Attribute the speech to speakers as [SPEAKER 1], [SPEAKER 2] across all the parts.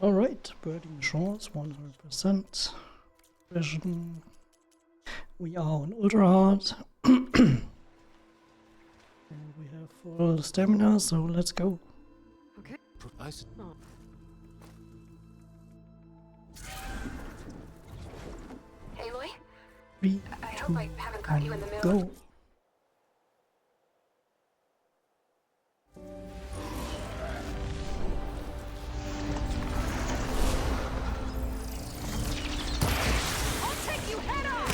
[SPEAKER 1] Alright, birding shores, 100%. Vision. We are on ultra hard. And we have full stamina, so let's go.
[SPEAKER 2] Okay. Oh.
[SPEAKER 3] Aloy?
[SPEAKER 1] 3,
[SPEAKER 3] I
[SPEAKER 1] 2,
[SPEAKER 3] hope I haven't caught you in the middle.
[SPEAKER 1] go.
[SPEAKER 3] I'll take you head on!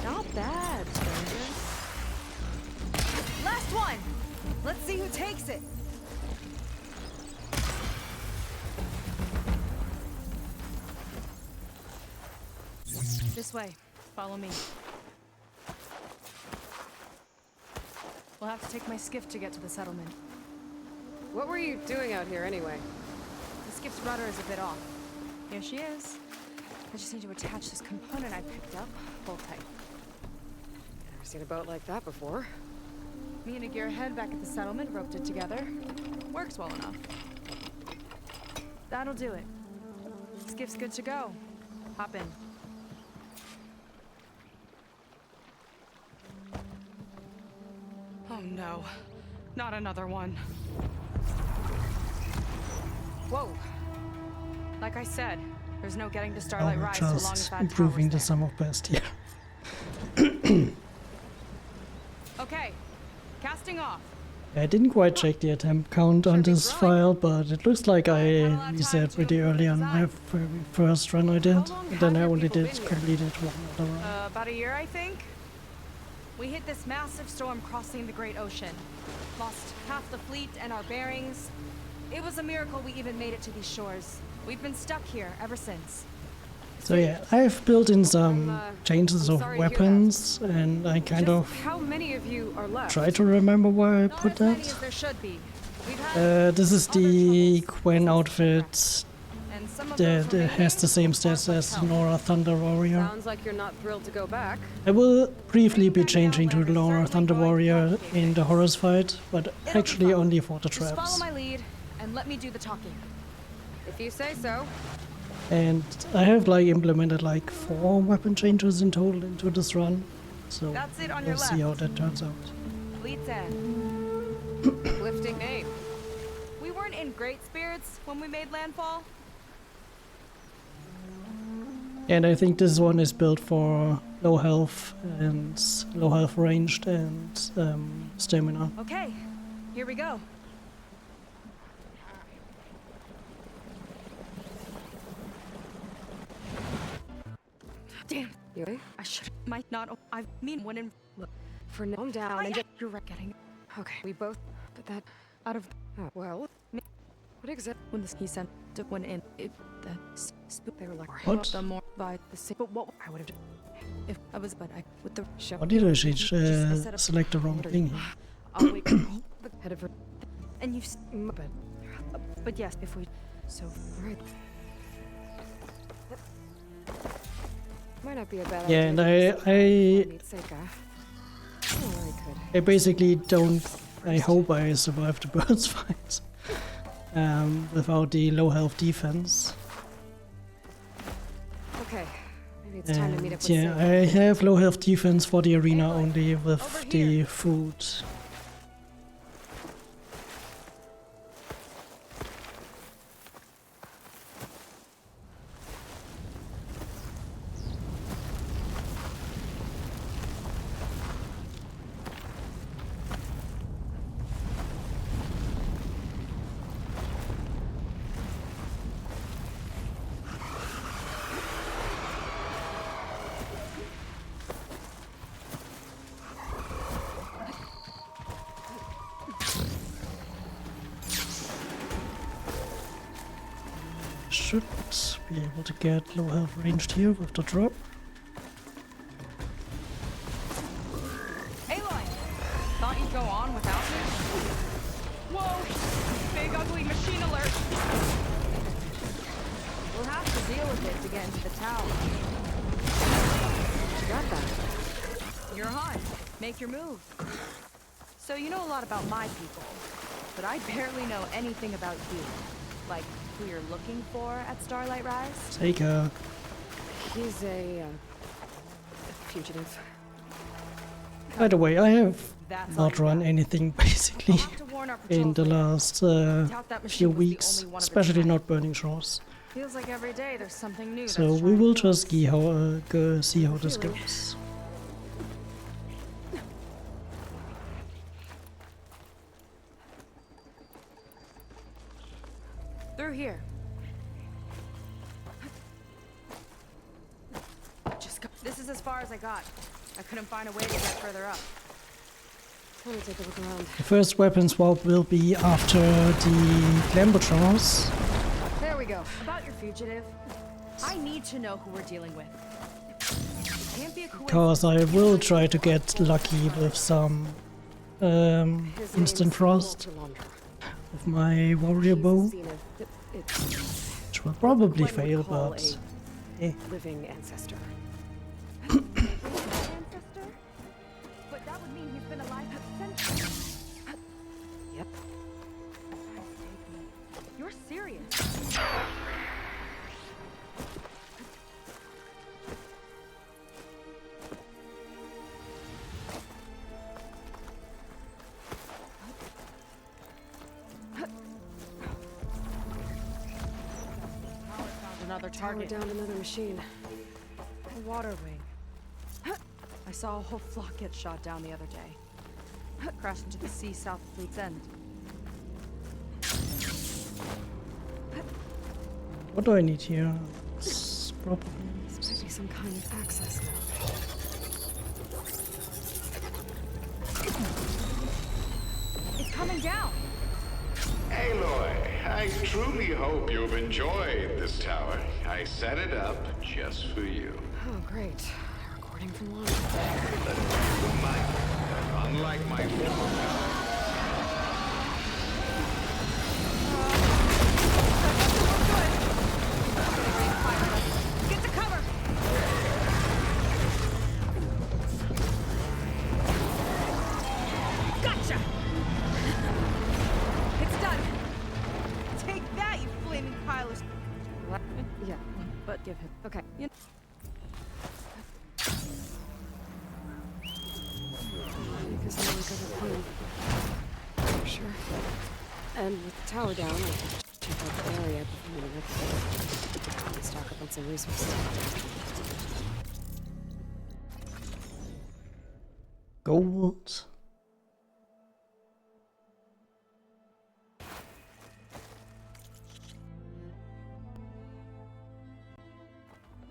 [SPEAKER 2] Not bad, strangers.
[SPEAKER 4] Last one! Let's see who takes it! This way. Follow me. We'll have to take my skiff to get to the settlement.
[SPEAKER 2] What were you doing out here anyway?
[SPEAKER 4] The skiff's rudder is a bit off. Here she is. I just need to attach this component I picked up. Hold tight.
[SPEAKER 2] Never seen a boat like that before.
[SPEAKER 4] Me and a gearhead back at the settlement roped it together. Works well enough. That'll do it. Skiff's good to go. Hop in.
[SPEAKER 5] Oh no, not another one.
[SPEAKER 4] Whoa. Like I said, there's no getting to Starlight
[SPEAKER 1] We're
[SPEAKER 4] Rise so long as
[SPEAKER 1] just
[SPEAKER 4] that
[SPEAKER 1] improving the
[SPEAKER 4] tower's
[SPEAKER 1] sum of best here.
[SPEAKER 4] there. Okay, casting off.
[SPEAKER 1] I didn't quite check the attempt count on this file, but it looks like I reset pretty early on my very first run I did. And then I only completed one other run.
[SPEAKER 4] About a year, I think. We hit this massive storm crossing the Great Ocean. Lost half the fleet and our bearings. It was a miracle we even made it to these shores. We've been stuck here ever since.
[SPEAKER 1] So yeah, I've built in some changes of weapons, and I kind of
[SPEAKER 2] How many of you are left?
[SPEAKER 1] try to remember why I
[SPEAKER 4] Not
[SPEAKER 1] put
[SPEAKER 4] as many
[SPEAKER 1] that.
[SPEAKER 4] as there should be. We've had
[SPEAKER 1] This is the Gwen outfit
[SPEAKER 4] and some of
[SPEAKER 1] that
[SPEAKER 4] those
[SPEAKER 1] has the same
[SPEAKER 4] remaining
[SPEAKER 1] stats
[SPEAKER 4] require
[SPEAKER 1] as
[SPEAKER 4] help.
[SPEAKER 1] Laura Thunder Warrior.
[SPEAKER 2] Sounds like you're not thrilled to go back.
[SPEAKER 1] I will briefly be changing to Laura Thunder Warrior in the Horus fight, but actually only for the
[SPEAKER 4] Just follow
[SPEAKER 1] traps.
[SPEAKER 4] my lead and let me do the talking.
[SPEAKER 2] If you say so.
[SPEAKER 1] And I have like implemented like 4 weapon changes in total into this run, so
[SPEAKER 4] That's it on your
[SPEAKER 1] we'll see how
[SPEAKER 4] left.
[SPEAKER 1] that turns out.
[SPEAKER 4] Lead's end.
[SPEAKER 2] Lifting name.
[SPEAKER 4] We weren't in great spirits when we made landfall.
[SPEAKER 1] And I think this one is built for low health and low health ranged and stamina.
[SPEAKER 4] Okay, here we go. Damn,
[SPEAKER 2] You
[SPEAKER 4] I should might not. I mean, when in
[SPEAKER 2] look for now. Calm down and just.
[SPEAKER 4] you're right, getting
[SPEAKER 2] Okay, we both. But that.
[SPEAKER 4] out of
[SPEAKER 2] Oh, well. What exactly?
[SPEAKER 4] when this he sent to when in it the spook
[SPEAKER 2] They were like.
[SPEAKER 1] What?
[SPEAKER 4] the more by the same. But what I would have done if I was, but I with the
[SPEAKER 2] Shut
[SPEAKER 1] What did I
[SPEAKER 4] set up-
[SPEAKER 1] select the wrong thing here?
[SPEAKER 4] I'll wait.
[SPEAKER 2] the head of her.
[SPEAKER 4] And you,
[SPEAKER 2] But
[SPEAKER 4] yes, if we so
[SPEAKER 2] alright. Might not be a bad
[SPEAKER 1] Yeah,
[SPEAKER 2] idea.
[SPEAKER 1] and
[SPEAKER 2] to use some help for Seika. Oh, I could.
[SPEAKER 1] I basically don't. I hope I survive the birds fight without the low health defense.
[SPEAKER 2] Okay. Maybe it's time to meet up with
[SPEAKER 1] Yeah,
[SPEAKER 2] Seika.
[SPEAKER 1] I have low health defense for the arena only with the food. Should be able to get low health ranged here with the drop.
[SPEAKER 5] Aloy! Thought you'd go on without me? Whoa! Big ugly machine alert!
[SPEAKER 4] we'll have to deal with it to get into the tower.
[SPEAKER 2] You got that.
[SPEAKER 4] You're hot. Make your move. So you know a lot about my people, but I barely know anything about you. Like who you're looking for at Starlight Rise?
[SPEAKER 1] Take her.
[SPEAKER 2] He's a fugitive.
[SPEAKER 1] By the way, I have
[SPEAKER 4] That's all
[SPEAKER 1] not
[SPEAKER 4] you
[SPEAKER 1] run
[SPEAKER 4] got.
[SPEAKER 1] anything basically
[SPEAKER 4] I'll have to warn our
[SPEAKER 1] in the
[SPEAKER 4] patrols later.
[SPEAKER 1] last
[SPEAKER 4] Doubt that
[SPEAKER 1] few
[SPEAKER 4] machine was the
[SPEAKER 1] weeks,
[SPEAKER 4] only one of its
[SPEAKER 1] especially
[SPEAKER 4] kind.
[SPEAKER 1] not Burning Shores.
[SPEAKER 4] Feels like every day there's something new.
[SPEAKER 1] So
[SPEAKER 4] that's
[SPEAKER 1] we
[SPEAKER 4] trying
[SPEAKER 1] will
[SPEAKER 4] to kill
[SPEAKER 1] just
[SPEAKER 4] us.
[SPEAKER 1] see how this
[SPEAKER 2] Feeling.
[SPEAKER 1] goes.
[SPEAKER 4] Through here. Just go. This is as far as I got. I couldn't find a way to get further up.
[SPEAKER 2] Let me take a look around.
[SPEAKER 1] The first weapon swap will be after the Clambotrons.
[SPEAKER 4] There we go. About your fugitive. I need to know who we're dealing with. It can't be a coincidence.
[SPEAKER 1] Because I will try to get lucky with some
[SPEAKER 2] His
[SPEAKER 1] instant
[SPEAKER 2] name's
[SPEAKER 1] frost
[SPEAKER 2] Walter Launder.
[SPEAKER 1] with my warrior bow,
[SPEAKER 2] He's seen it's
[SPEAKER 1] which will probably
[SPEAKER 2] what we
[SPEAKER 1] fail,
[SPEAKER 2] call
[SPEAKER 1] but
[SPEAKER 2] a living ancestor.
[SPEAKER 4] Ancestor? But that would mean he's been alive for centuries.
[SPEAKER 2] Yep.
[SPEAKER 4] You're serious. Another
[SPEAKER 2] Tower
[SPEAKER 4] target.
[SPEAKER 2] down another machine.
[SPEAKER 4] A water wing. I saw a whole flock get shot down the other day. Crashed into the sea south of Fleet's End.
[SPEAKER 1] what do I need here? It's probably
[SPEAKER 2] This might be some kind of access code.
[SPEAKER 4] It's coming down.
[SPEAKER 6] Aloy, I truly hope you've enjoyed this tower. I set it up just for you.
[SPEAKER 2] Oh, great. A recording from Launder.
[SPEAKER 6] Unlike my former
[SPEAKER 4] Get to cover. Gotcha. It's done. Take that, you flaming pile of...
[SPEAKER 2] What? Yeah, but give him. Okay. You because I look at clean. For sure. And with the tower down, I can check out the area before we look. Maybe stock up on some resources.
[SPEAKER 1] gold.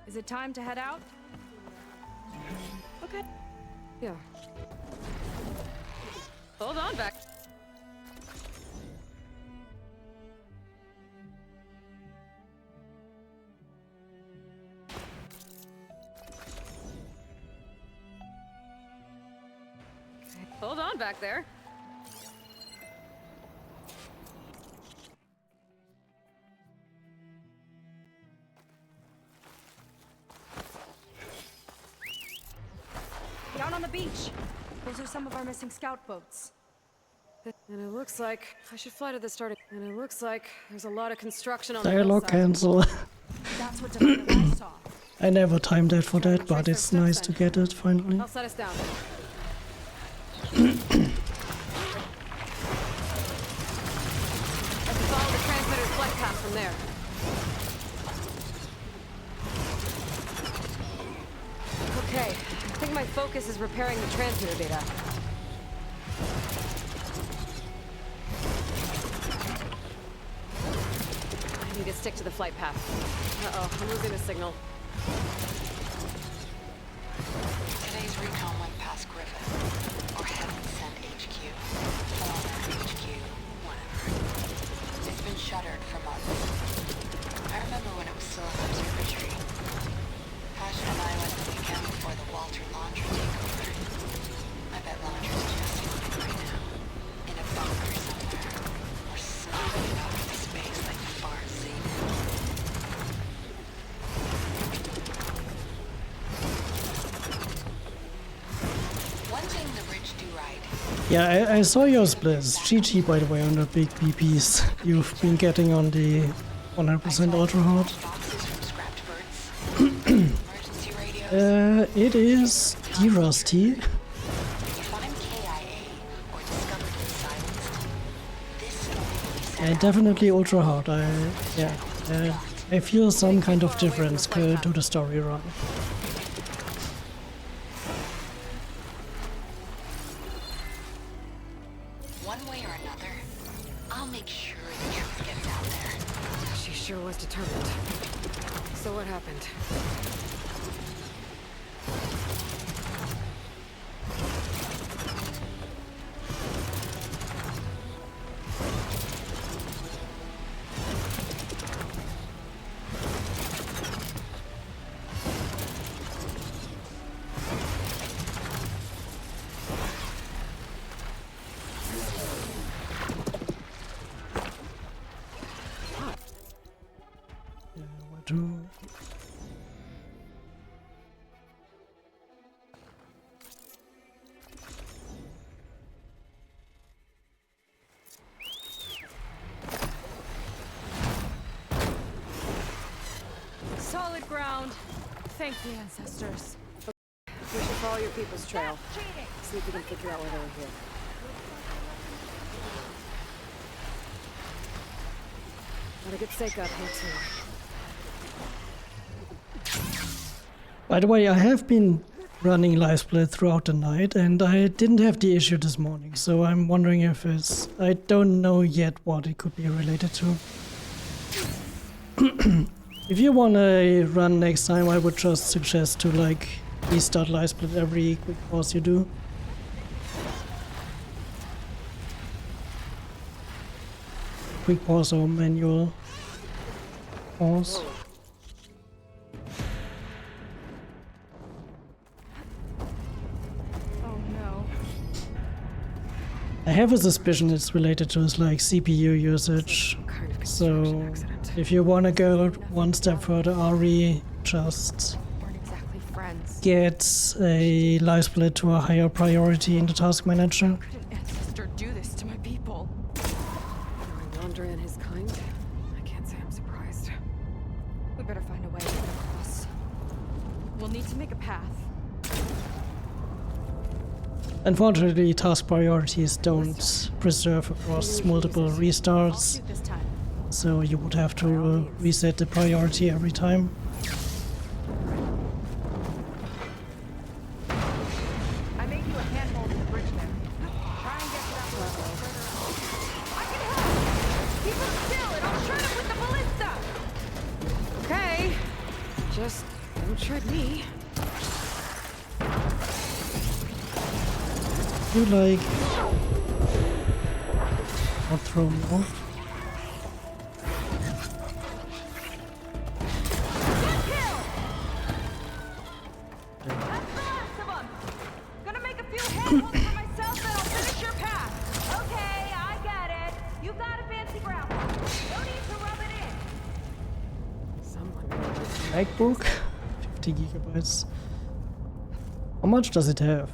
[SPEAKER 4] Is it time to head out? Okay.
[SPEAKER 2] Yeah.
[SPEAKER 5] Hold on back. Hold on back there.
[SPEAKER 4] Down on the beach. Those are some of our missing scout boats.
[SPEAKER 2] And it looks like I should fly to the starting. And it looks like there's a lot of construction on the
[SPEAKER 1] Dialogue
[SPEAKER 2] hillside.
[SPEAKER 1] cancel.
[SPEAKER 4] That's what I saw.
[SPEAKER 1] I never timed that for that, but it's nice to get it finally.
[SPEAKER 2] I'll set us down. I can follow the transmitter's flight path from there. Okay, I think my focus is repairing the transmitter data. I need to stick to the flight path. Uh-oh, I'm losing the signal.
[SPEAKER 7] Today's recon went past Griffin, or Heaven Sent HQ, former HQ, whatever. It's been shuttered for months. I remember when it was still an observatory. Pasha and I went the weekend before the Walter Launder takeover. I bet Launder's just lying right now, in a bunker somewhere, or snooping out into space like far Xavier. One thing the rich do right.
[SPEAKER 1] Yeah, I saw your splits. GG, by the way, on the big BPs you've been getting on the 100% ultra hard.
[SPEAKER 7] Boxes from scrapped birds. Emergency radios.
[SPEAKER 1] It is D-Rusty.
[SPEAKER 7] If I'm KIA or discovered and silenced, this story will be sent out.
[SPEAKER 1] Definitely ultra hard. I feel some kind of difference to the story run.
[SPEAKER 7] One way or another, I'll make sure the truth gets out there.
[SPEAKER 2] She sure was determined. So what happened?
[SPEAKER 1] What to...
[SPEAKER 4] Solid ground. Thank the ancestors.
[SPEAKER 2] We should follow your people's trail. See if we can figure out where they were here. Gotta get Seika up here too.
[SPEAKER 1] By the way, I have been running live split throughout the night and I didn't have the issue this morning, so I'm wondering if it's... I don't know yet what it could be related to. If you wanna run next time, I would just suggest to like restart live split every quick pause you do. Quick pause or manual pause.
[SPEAKER 4] Oh no.
[SPEAKER 1] I have a suspicion it's related to his like CPU usage.
[SPEAKER 2] Kind of
[SPEAKER 1] So
[SPEAKER 2] construction accident.
[SPEAKER 1] if you wanna go one step further, Ari, just
[SPEAKER 4] Weren't exactly friends.
[SPEAKER 1] get a live split to a higher priority in the task manager.
[SPEAKER 4] Could an ancestor do this to my people?
[SPEAKER 2] Knowing Yandere and his kind, I can't say I'm surprised.
[SPEAKER 4] We better find a way to get across. We'll need to make a path.
[SPEAKER 1] Unfortunately, task priorities don't preserve across multiple
[SPEAKER 4] I'll
[SPEAKER 1] restarts,
[SPEAKER 4] shoot this time.
[SPEAKER 1] so you would have to reset the priority every time.
[SPEAKER 4] I made you a handhold in the bridge there. Try and get to that level further up. I can help! Keep him still and I'll shred him with the ballista!
[SPEAKER 2] Okay. Just don't shred me.
[SPEAKER 1] You like... not throw me off.
[SPEAKER 4] Good kill! That's the last of them! Gonna make a few handholds for myself and I'll finish your path. Okay, I get it. You got a fancy ground. No need to rub it in.
[SPEAKER 2] Someone really needs to
[SPEAKER 1] MacBook, 50 gigabytes. How much does it have?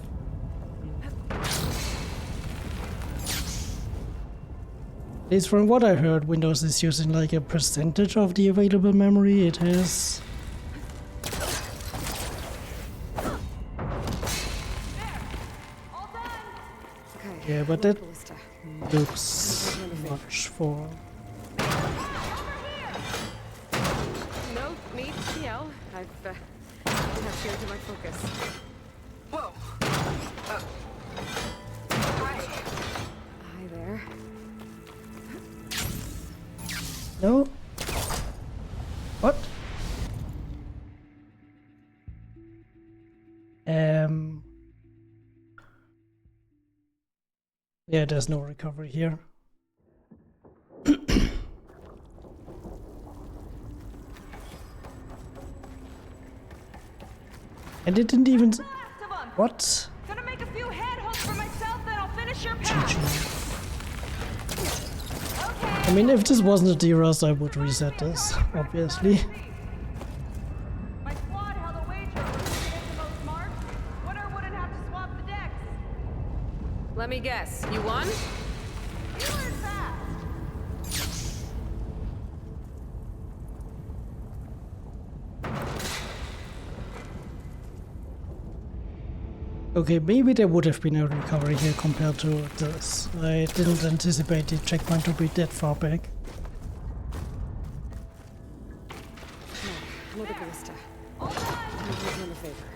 [SPEAKER 1] At least from what I heard, Windows is using like a percentage of the available memory it has.
[SPEAKER 4] All done!
[SPEAKER 2] Okay.
[SPEAKER 1] Yeah, but that
[SPEAKER 2] Ballista.
[SPEAKER 1] looks much for...
[SPEAKER 2] No need to yell. I've didn't have shared to my focus.
[SPEAKER 7] Whoa.
[SPEAKER 2] Hi there.
[SPEAKER 1] No? What? Yeah, there's no recovery here. And it didn't even...
[SPEAKER 4] Last of them!
[SPEAKER 1] What?
[SPEAKER 4] Gonna make a few handholds for myself and I'll finish your path. Okay.
[SPEAKER 1] I mean, if this wasn't a D-Rust, I would reset this, obviously.
[SPEAKER 4] My squad held a wager over who could hit the most marks. Winner wouldn't have to swap the decks.
[SPEAKER 2] Let me guess. You won?
[SPEAKER 1] Okay, maybe there would have been a recovery here compared to this. I didn't anticipate the checkpoint to be that far back.
[SPEAKER 2] Another ballista. I'm gonna do him a favor.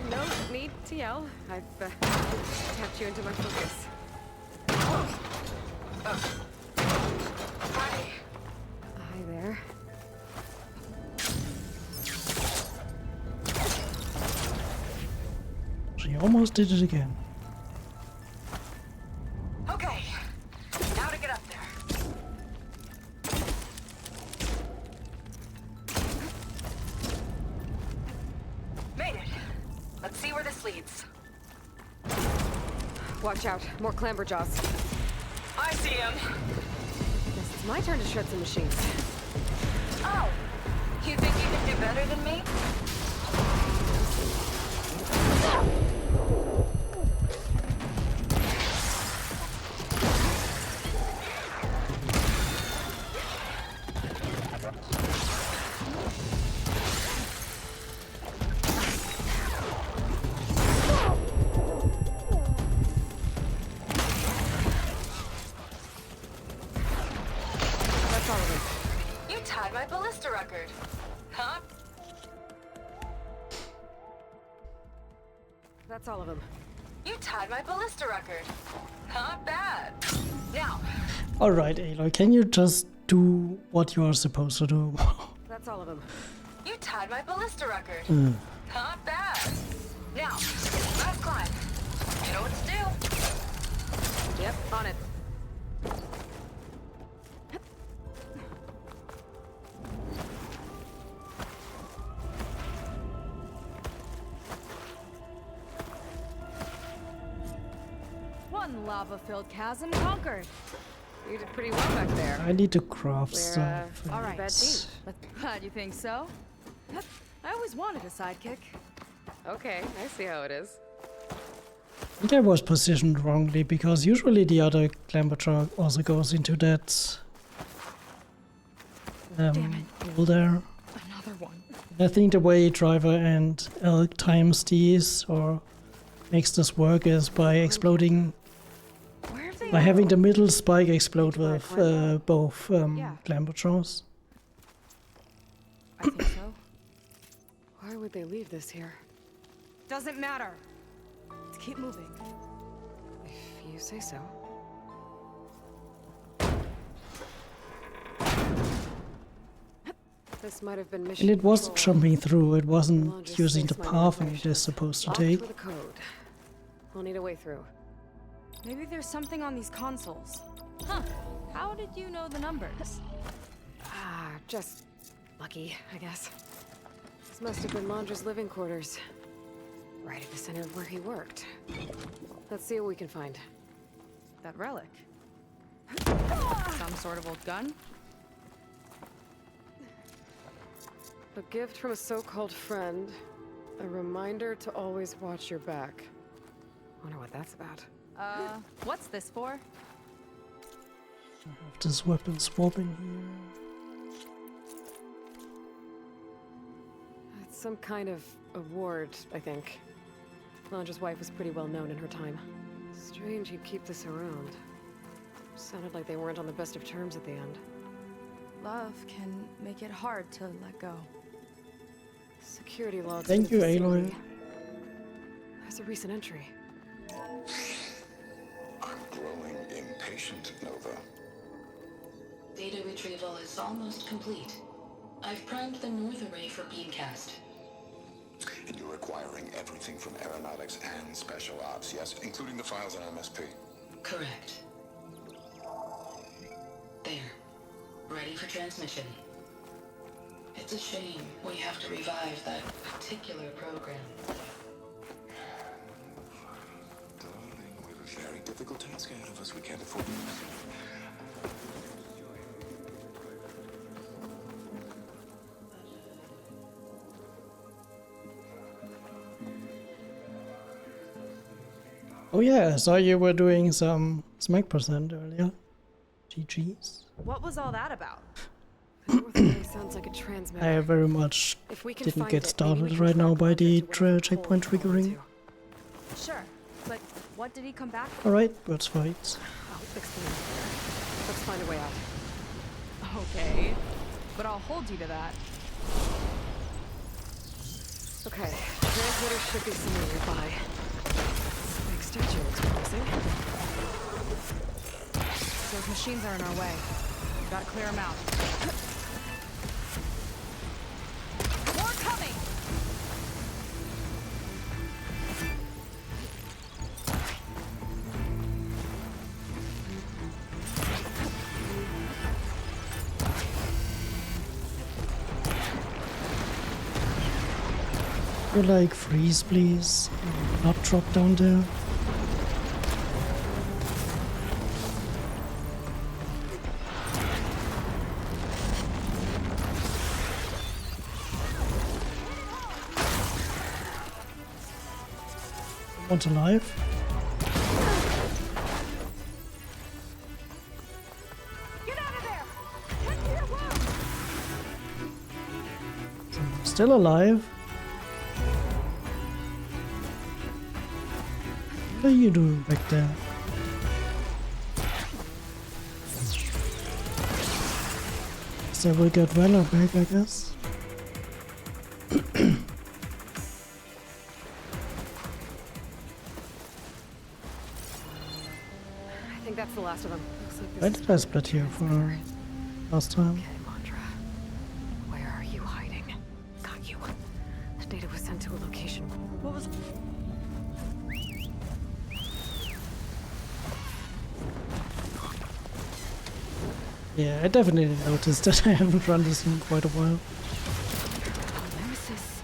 [SPEAKER 2] No need to yell. I've tapped you into my focus. Hi. Hi there.
[SPEAKER 1] She almost did it again.
[SPEAKER 7] Okay, now to get up there. Made it. Let's see where this leads.
[SPEAKER 2] Watch out. More clamberjaws.
[SPEAKER 7] I see him.
[SPEAKER 2] Guess it's my turn to shred some machines.
[SPEAKER 7] Oh, you think you can do better than me?
[SPEAKER 2] That's all of it.
[SPEAKER 7] You tied my ballista record. Huh?
[SPEAKER 2] That's all of them.
[SPEAKER 7] You tied my ballista record. Not bad. Now,
[SPEAKER 1] Alright, Aloy, can you just do what you are supposed to do?
[SPEAKER 2] That's all of them.
[SPEAKER 7] you tied my ballista record.
[SPEAKER 1] Mm.
[SPEAKER 7] Not bad. Now, last climb. You know what to do.
[SPEAKER 2] Yep, on it.
[SPEAKER 4] One lava-filled chasm conquered.
[SPEAKER 2] You did pretty well back there.
[SPEAKER 1] I need to craft
[SPEAKER 2] We're,
[SPEAKER 1] stuff.
[SPEAKER 4] all right.
[SPEAKER 2] Bad team.
[SPEAKER 4] You think so? I always wanted a sidekick.
[SPEAKER 2] Okay, I see how it is.
[SPEAKER 1] I think I was positioned wrongly because usually the other clamber truck also goes into that
[SPEAKER 4] Damn
[SPEAKER 1] hole there.
[SPEAKER 4] Another one.
[SPEAKER 1] I think the way Driver and Elk times these or makes this work is by exploding,
[SPEAKER 4] Where have they
[SPEAKER 1] by having the middle spike explode
[SPEAKER 2] Where I
[SPEAKER 1] with
[SPEAKER 2] climb
[SPEAKER 1] both
[SPEAKER 4] Yeah.
[SPEAKER 1] clamber jaws.
[SPEAKER 4] I think so.
[SPEAKER 2] Why would they leave this here?
[SPEAKER 4] Doesn't matter. Let's keep moving.
[SPEAKER 2] If you say so. This might have been mission
[SPEAKER 1] And it wasn't
[SPEAKER 2] control.
[SPEAKER 1] jumping through, it
[SPEAKER 2] Well,
[SPEAKER 1] wasn't
[SPEAKER 2] just
[SPEAKER 1] using the
[SPEAKER 2] fix my
[SPEAKER 1] path it
[SPEAKER 2] manipulation.
[SPEAKER 1] is supposed to
[SPEAKER 2] Locked
[SPEAKER 1] take.
[SPEAKER 2] with a code. We'll need a way through.
[SPEAKER 4] Maybe there's something on these consoles. Huh. How did you know the numbers?
[SPEAKER 2] Ah, just lucky, I guess. This must have been Landra's living quarters. Right at the center of where he worked. Let's see what we can find.
[SPEAKER 4] That relic. Some sort of old gun?
[SPEAKER 2] A gift from a so-called friend. A reminder to always watch your back. Wonder what that's about.
[SPEAKER 4] What's this for?
[SPEAKER 1] I have this weapon swapping here.
[SPEAKER 2] It's some kind of award, I think. Landra's wife was pretty well known in her time. Strange he'd keep this around. Sounded like they weren't on the best of terms at the end.
[SPEAKER 4] Love can make it hard to let go.
[SPEAKER 2] Security logs.
[SPEAKER 1] Thank
[SPEAKER 2] for the
[SPEAKER 1] you, Aloy.
[SPEAKER 2] facility. There's a recent entry.
[SPEAKER 8] I'm growing impatient, Nova.
[SPEAKER 9] Data retrieval is almost complete. I've primed the north array for beamcast.
[SPEAKER 8] And you're acquiring everything from aeronautics and special ops, yes? Including the files on MSP.
[SPEAKER 9] Correct. There. Ready for transmission. It's a shame we have to revive that particular program.
[SPEAKER 8] Darling, we have a very difficult task ahead of us. We can't afford to miss it.
[SPEAKER 1] yeah, I saw you were doing some smack percent earlier. GG's.
[SPEAKER 4] What was all that about?
[SPEAKER 2] The north really sounds like a transmitter.
[SPEAKER 1] I very much
[SPEAKER 2] If we can
[SPEAKER 1] didn't
[SPEAKER 2] find
[SPEAKER 1] get
[SPEAKER 2] it, maybe we
[SPEAKER 1] started
[SPEAKER 2] can
[SPEAKER 1] right now
[SPEAKER 2] track
[SPEAKER 1] by
[SPEAKER 2] Roger
[SPEAKER 1] the
[SPEAKER 2] to whatever
[SPEAKER 1] checkpoint
[SPEAKER 2] hole he fell
[SPEAKER 1] triggering.
[SPEAKER 2] into.
[SPEAKER 4] Sure, but what did he come back with?
[SPEAKER 1] Alright, birds fight.
[SPEAKER 2] I'll explain it later. Let's find a way out.
[SPEAKER 4] Okay, but I'll hold you to that.
[SPEAKER 2] Okay, transmitter should be somewhere nearby. This big statue looks promising.
[SPEAKER 4] Those machines are in our way. Gotta clear them out. More coming!
[SPEAKER 1] You like freeze, please? Not drop down there. Want alive?
[SPEAKER 4] Get out of there! Tend to your wound!
[SPEAKER 1] Still alive? What are you doing back there? So we got Valor back, I guess.
[SPEAKER 2] I think that's the last of them. Looks like
[SPEAKER 1] Why
[SPEAKER 2] this
[SPEAKER 1] did I split here for last time?
[SPEAKER 2] Okay, Mondra. Where are you hiding? Got you. Data was sent to a location.
[SPEAKER 4] What was...
[SPEAKER 1] Yeah, I definitely noticed that I haven't run this in quite a while.
[SPEAKER 2] Nemesis.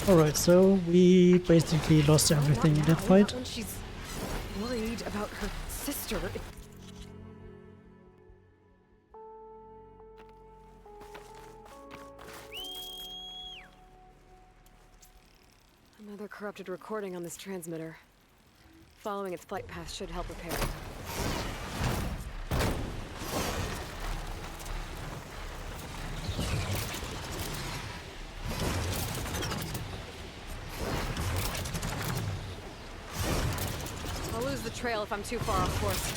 [SPEAKER 1] Alright, so we basically lost everything in that
[SPEAKER 2] Not
[SPEAKER 1] fight.
[SPEAKER 2] when she's worried about her sister. Another corrupted recording on this transmitter. Following its flight path should help repair it. I'll lose the trail if I'm too far off course.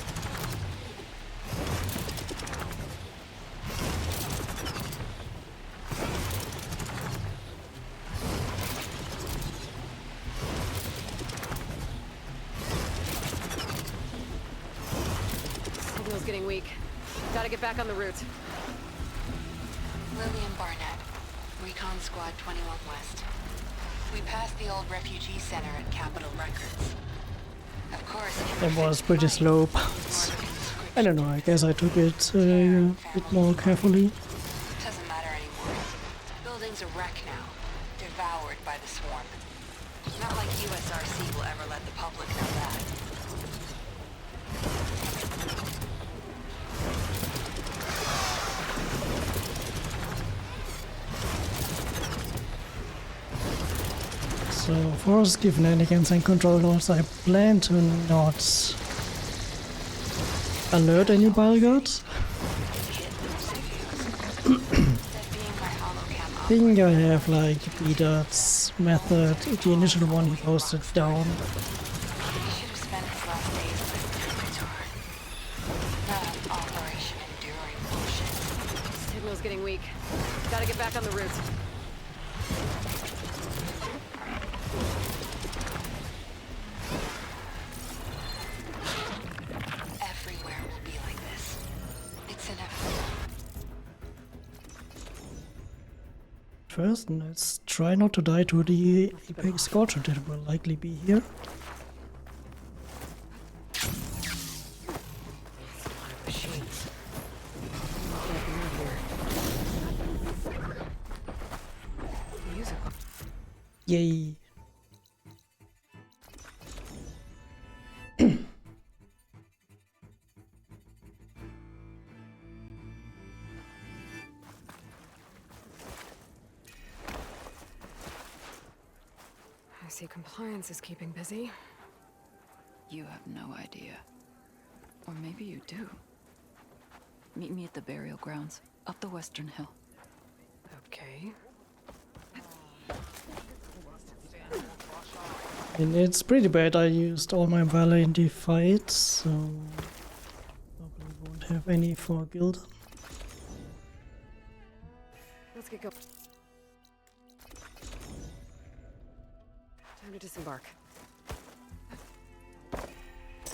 [SPEAKER 2] Signal's getting weak. Gotta get back on the route.
[SPEAKER 7] Lillian Barnett, Recon Squad 21 West. We passed the old refugee center at Capitol Records. Of course,
[SPEAKER 1] That was pretty slow bounce. I don't know, I guess I took it a bit more carefully.
[SPEAKER 7] Doesn't matter anymore. Building's a wreck now, devoured by the swarm. Not like USRC will ever let the public know that.
[SPEAKER 1] So, for shenanigans and controllers, I plan to not alert any bodyguards. I think I have like Peter's method, the initial one he posted down.
[SPEAKER 7] He should have spent his last days with Terminator. Not Operation Enduring bullshit.
[SPEAKER 2] Signal's getting weak. Gotta get back on the route.
[SPEAKER 7] Everywhere will be like this. It's inevitable.
[SPEAKER 1] First, let's try not to die to the Apex Scorcher that will likely be here.
[SPEAKER 2] Machines. Music.
[SPEAKER 1] Yay!
[SPEAKER 2] I see compliance is keeping busy.
[SPEAKER 10] You have no idea. Or maybe you do. Meet me at the burial grounds, up the western hill.
[SPEAKER 2] Okay.
[SPEAKER 1] And it's pretty bad I used all my valor in the fight, so probably won't have any for Gildan.
[SPEAKER 2] Let's get going. Time to disembark.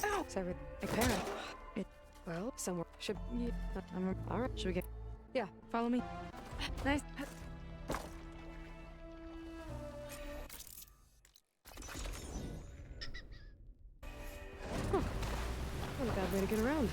[SPEAKER 2] Ow! Sorry, my parent. Well, somewhere should. Yeah, all right. Should we get? Yeah, follow me. Nice. Huh. Not a bad way to get around.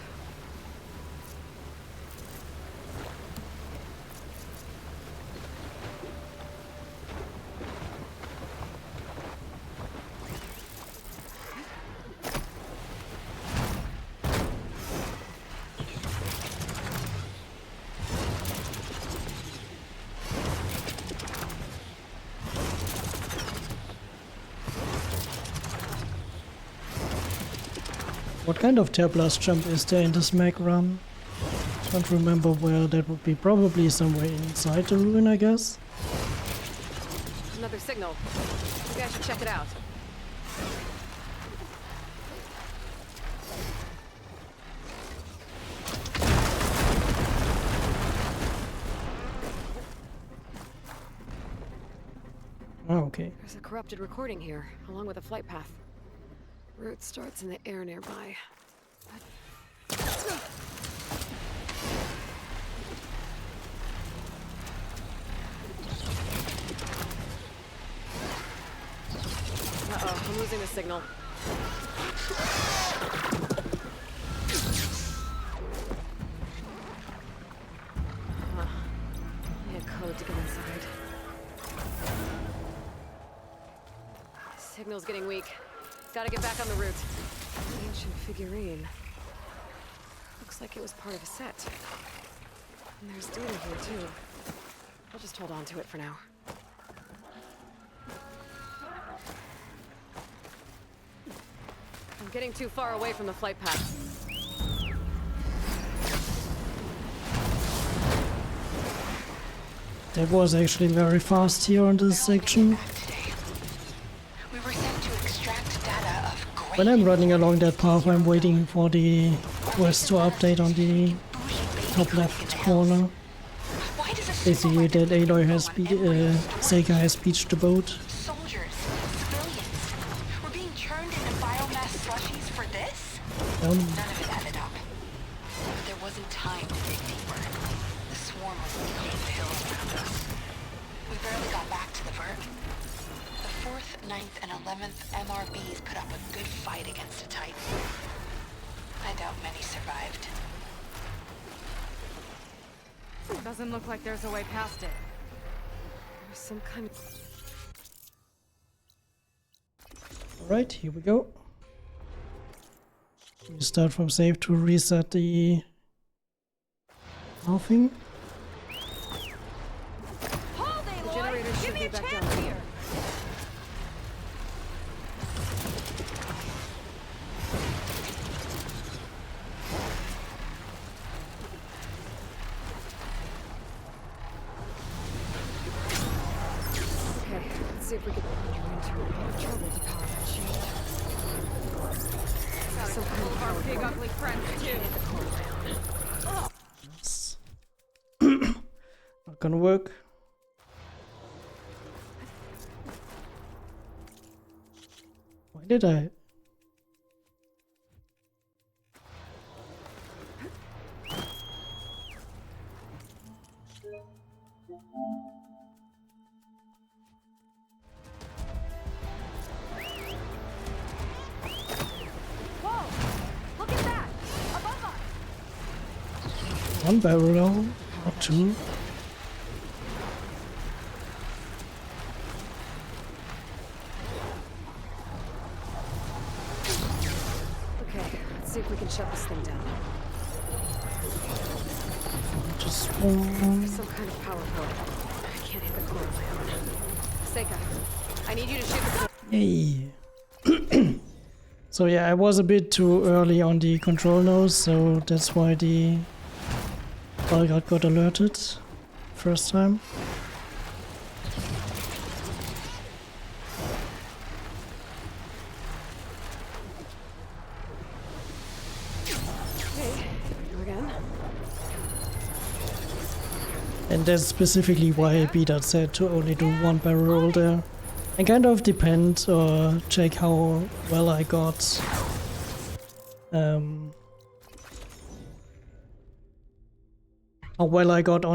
[SPEAKER 1] What kind of tail blast jump is there in this mag run? Can't remember where that would be. Probably somewhere inside the ruin, I guess.
[SPEAKER 2] Another signal. You guys should check it out.
[SPEAKER 1] Oh, okay.
[SPEAKER 2] There's a corrupted recording here, along with a flight path. Route starts in the air nearby. Uh-oh, I'm losing the signal. Need a code to get inside. Signal's getting weak. Gotta get back on the route. Ancient figurine. Looks like it was part of a set. And there's data here too. I'll just hold on to it for now. I'm getting too far away from the flight path.
[SPEAKER 1] That was actually very fast here on this section. When I'm running along that path, I'm waiting for the quest to update on the top left corner. Basically, that Aloy has Sega has beached the boat.
[SPEAKER 7] Soldiers, civilians, we're being churned into biomass slushies for this? None of it added up. But there wasn't time to dig deeper. The swarm was leaking the hills around us. We barely got back to the vert. The 4th, 9th, and 11th MRBs put up a good fight against a Titan. I doubt many survived.
[SPEAKER 4] Doesn't look like there's a way past it.
[SPEAKER 2] There's some kind of...
[SPEAKER 1] Alright, here we go. We start from save to reset the thing.
[SPEAKER 4] Hold,
[SPEAKER 2] The generators should be back down here. See if we can enter a lot of trouble to power that shield.
[SPEAKER 4] Some kind of our big ugly friends too.
[SPEAKER 1] Yes. Not gonna work. Why did I? One barrel, or two.
[SPEAKER 2] Okay, let's see if we can shut this thing down.
[SPEAKER 1] Just one.
[SPEAKER 2] There's some kind of power cord. I can't hit the core on my own. Seika, I need you to shoot the...
[SPEAKER 1] Yay! So yeah, I was a bit too early on the control nose, so that's why the target got alerted first time.
[SPEAKER 2] Okay, go again.
[SPEAKER 1] And that's specifically why I beat that set to only do one barrel roll there. I kind of depend or check how well I got on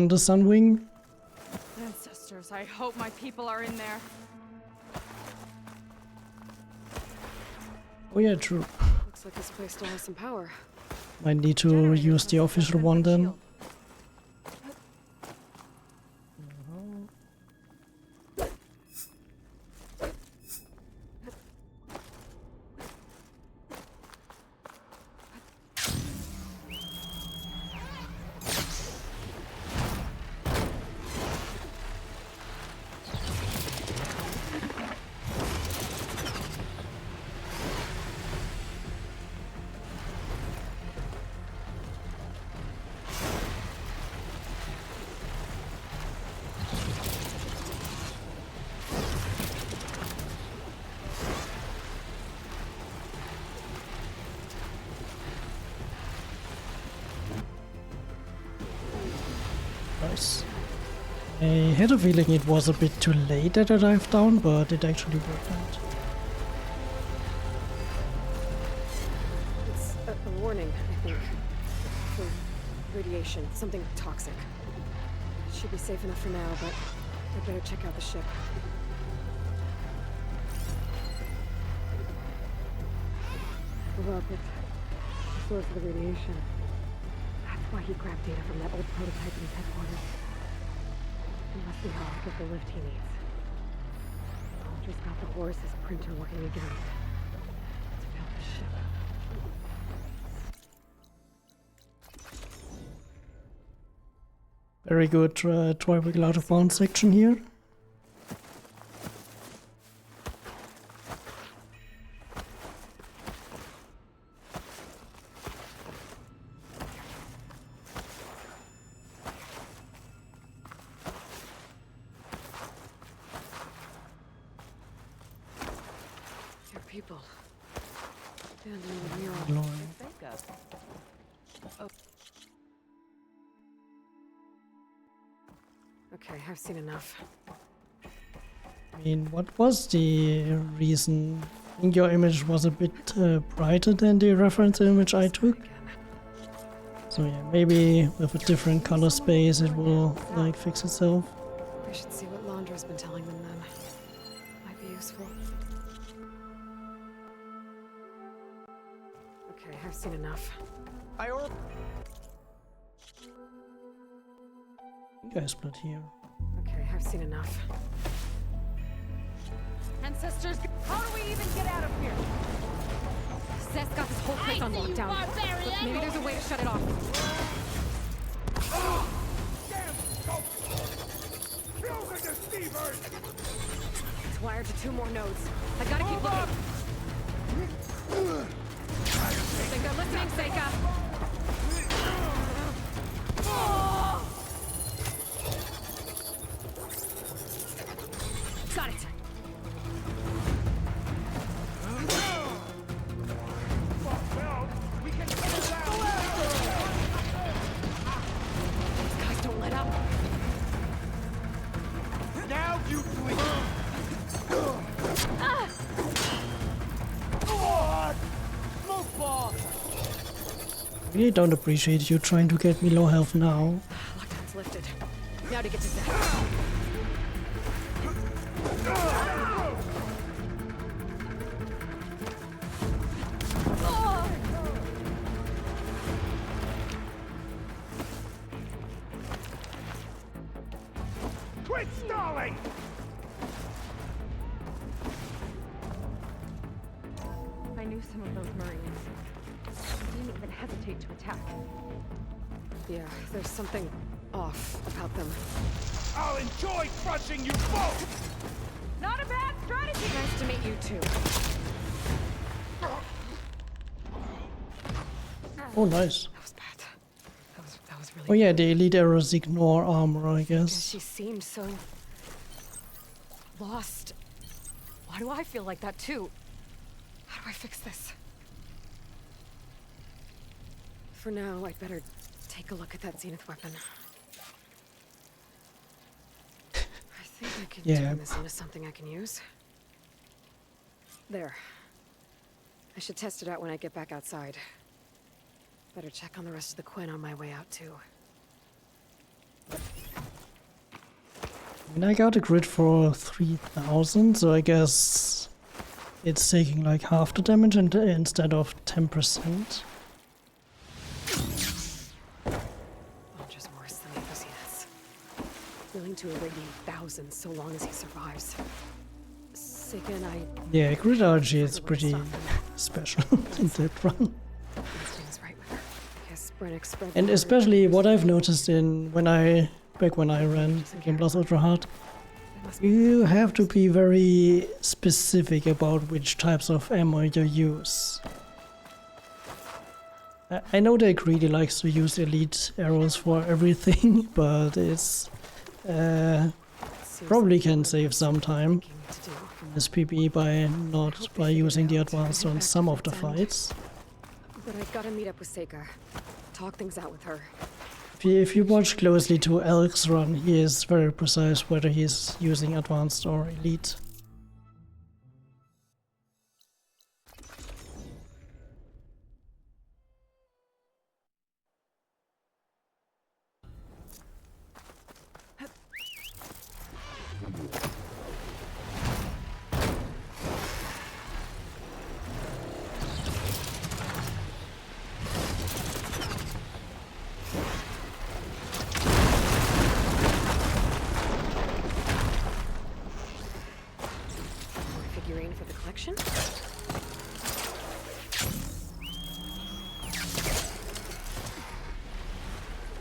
[SPEAKER 1] the Sunwing.
[SPEAKER 5] Ancestors, I hope my people are in there.
[SPEAKER 1] Oh yeah, true.
[SPEAKER 2] Looks like this place still has some power.
[SPEAKER 1] Might need to use the official one then. Nice. I had a feeling it was a bit too late that I dived down, but it actually worked out.
[SPEAKER 2] It's a warning, I think. For radiation, something toxic. It should be safe enough for now, but I'd better check out the ship. Look, it's the source of the radiation. That's why he grabbed data from that old prototype in his headquarters. It must be how to get the lift he needs. Just got the Horus's printer working again. To build the ship.
[SPEAKER 1] Very good Triwiggle out of bounds section here.
[SPEAKER 2] Your people. Abandoning the mural. Okay, I've seen enough.
[SPEAKER 1] I mean, what was the reason? I think your image was a bit brighter than the reference image I took. So yeah, maybe with a different color space it will like fix itself.
[SPEAKER 2] I should see what Laundra's been telling them then. Might be useful. Okay, I've seen enough.
[SPEAKER 1] You guys split here.
[SPEAKER 2] Okay, I've seen enough.
[SPEAKER 5] Ancestors, how do we even get out of here?
[SPEAKER 2] Seth's got this whole place on lockdown. Maybe there's a way to shut it off. It's wired to 2 more nodes. I gotta keep looking. Seika, listening, Seika. Got it. These guys don't let up.
[SPEAKER 11] Now you do it.
[SPEAKER 1] I really don't appreciate you trying to get me low health now.
[SPEAKER 2] Lockdown's lifted. Now to get to Seth.
[SPEAKER 11] Quit stalling!
[SPEAKER 5] I knew some of those Marines. They didn't even hesitate to attack.
[SPEAKER 2] Yeah, there's something off about them.
[SPEAKER 11] I'll enjoy crushing you both!
[SPEAKER 5] Not a bad strategy!
[SPEAKER 2] Nice to meet you too.
[SPEAKER 1] Oh, nice.
[SPEAKER 2] That was bad. That was really
[SPEAKER 1] Oh yeah,
[SPEAKER 2] bad.
[SPEAKER 1] the elite arrows ignore armor, I
[SPEAKER 2] Because
[SPEAKER 1] guess.
[SPEAKER 2] she seemed so lost. Why do I feel like that too? How do I fix this? For now, I'd better take a look at that Zenith weapon. I think I can turn this into something I can use. There. I should test it out when I get back outside. Better check on the rest of the Quinn on my way out too.
[SPEAKER 1] And I got a grid for 3000, so I guess it's taking like half the damage instead of 10%.
[SPEAKER 2] Just worse than the Zeniths. Willing to irradiate thousands so long as he survives. Sika and I...
[SPEAKER 1] Yeah, grid RG is pretty special in that run.
[SPEAKER 2] Instinct's right with her. Guess Brennick spread
[SPEAKER 1] And
[SPEAKER 2] the word.
[SPEAKER 1] especially what I've noticed back when I ran Game Plus Ultra Hard, you have to be very specific about which types of ammo you use. I know that Greedy likes to use elite arrows for everything, but it's probably can save some time in this PB by using the advanced on some of the fights.
[SPEAKER 2] But I gotta meet up with Seika. Talk things out with her.
[SPEAKER 1] If you watch closely to Elk's run, he is very precise whether he's using advanced or elite.
[SPEAKER 2] Figurine for the collection?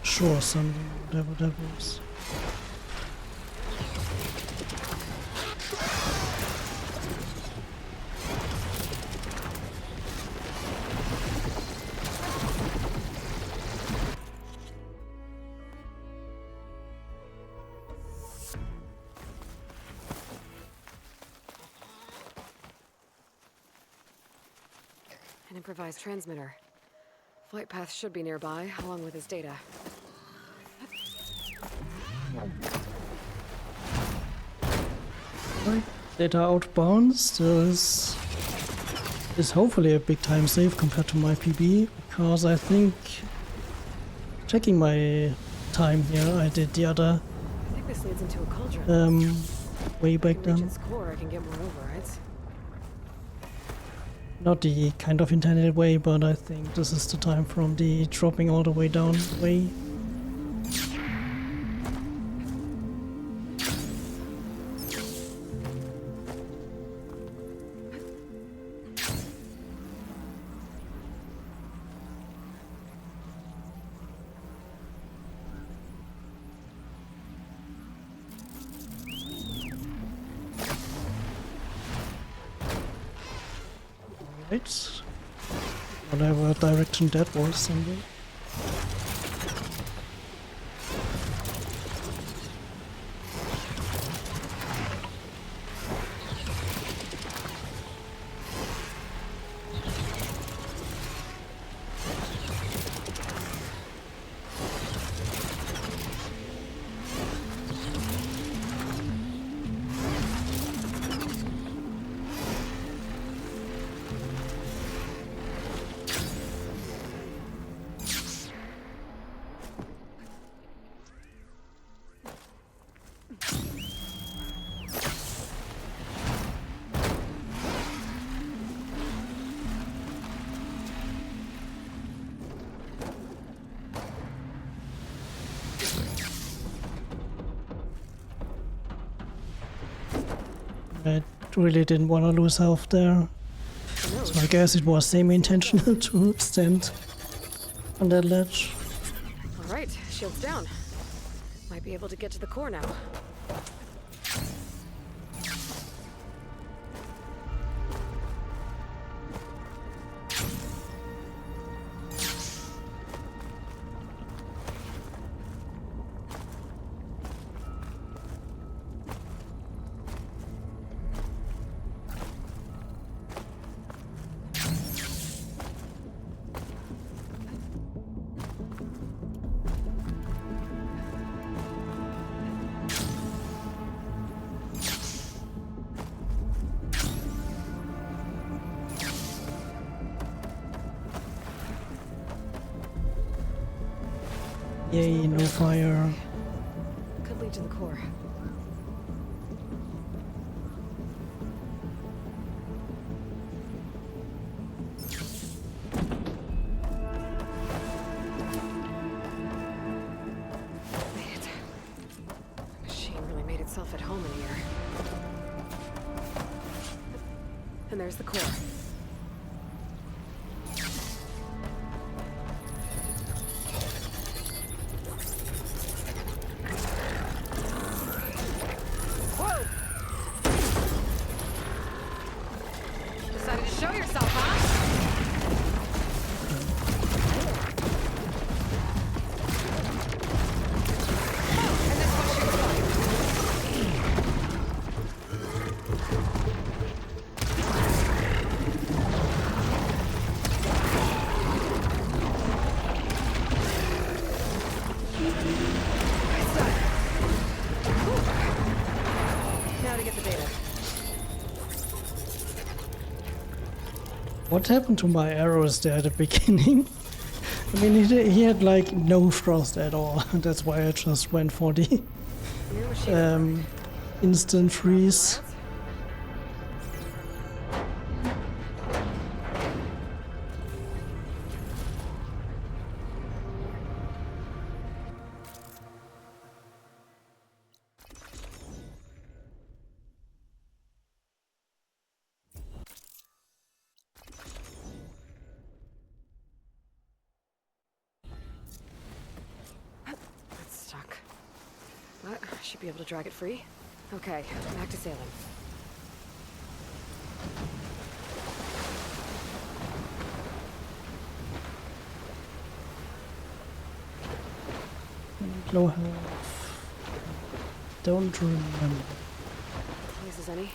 [SPEAKER 1] Sure, something, whatever that was.
[SPEAKER 2] An improvised transmitter. Flight path should be nearby, along with his data.
[SPEAKER 1] Right, data outbound is hopefully a big time save compared to my PB, because I think checking my time here, I did the other
[SPEAKER 2] I think this leads into a cauldron.
[SPEAKER 1] way back
[SPEAKER 2] Reach
[SPEAKER 1] then.
[SPEAKER 2] its core, I can get more overrides.
[SPEAKER 1] Not the kind of intended way, but I think this is the time from the dropping all the way down way. Right. Whatever direction that was, anyway. I really didn't want to lose health there, so I guess it was semi-intentional to stand on that ledge.
[SPEAKER 2] Alright, shield's down. Might be able to get to the core now.
[SPEAKER 1] Yay, no fire.
[SPEAKER 2] Could lead to the core. Made it. The machine really made itself at home in here. And there's the core.
[SPEAKER 4] Decided to show yourself, huh? Oh, and this one shoots fire. Nice done. Whew.
[SPEAKER 2] Now to get the data.
[SPEAKER 1] What happened to my arrows there at the beginning? I mean, he had like no thrust at all. That's why I just went for the
[SPEAKER 2] New machine.
[SPEAKER 1] instant freeze.
[SPEAKER 2] It's stuck. But I should be able to drag it free. Okay, back to sailing.
[SPEAKER 1] Low health. Don't remember.
[SPEAKER 2] Places any?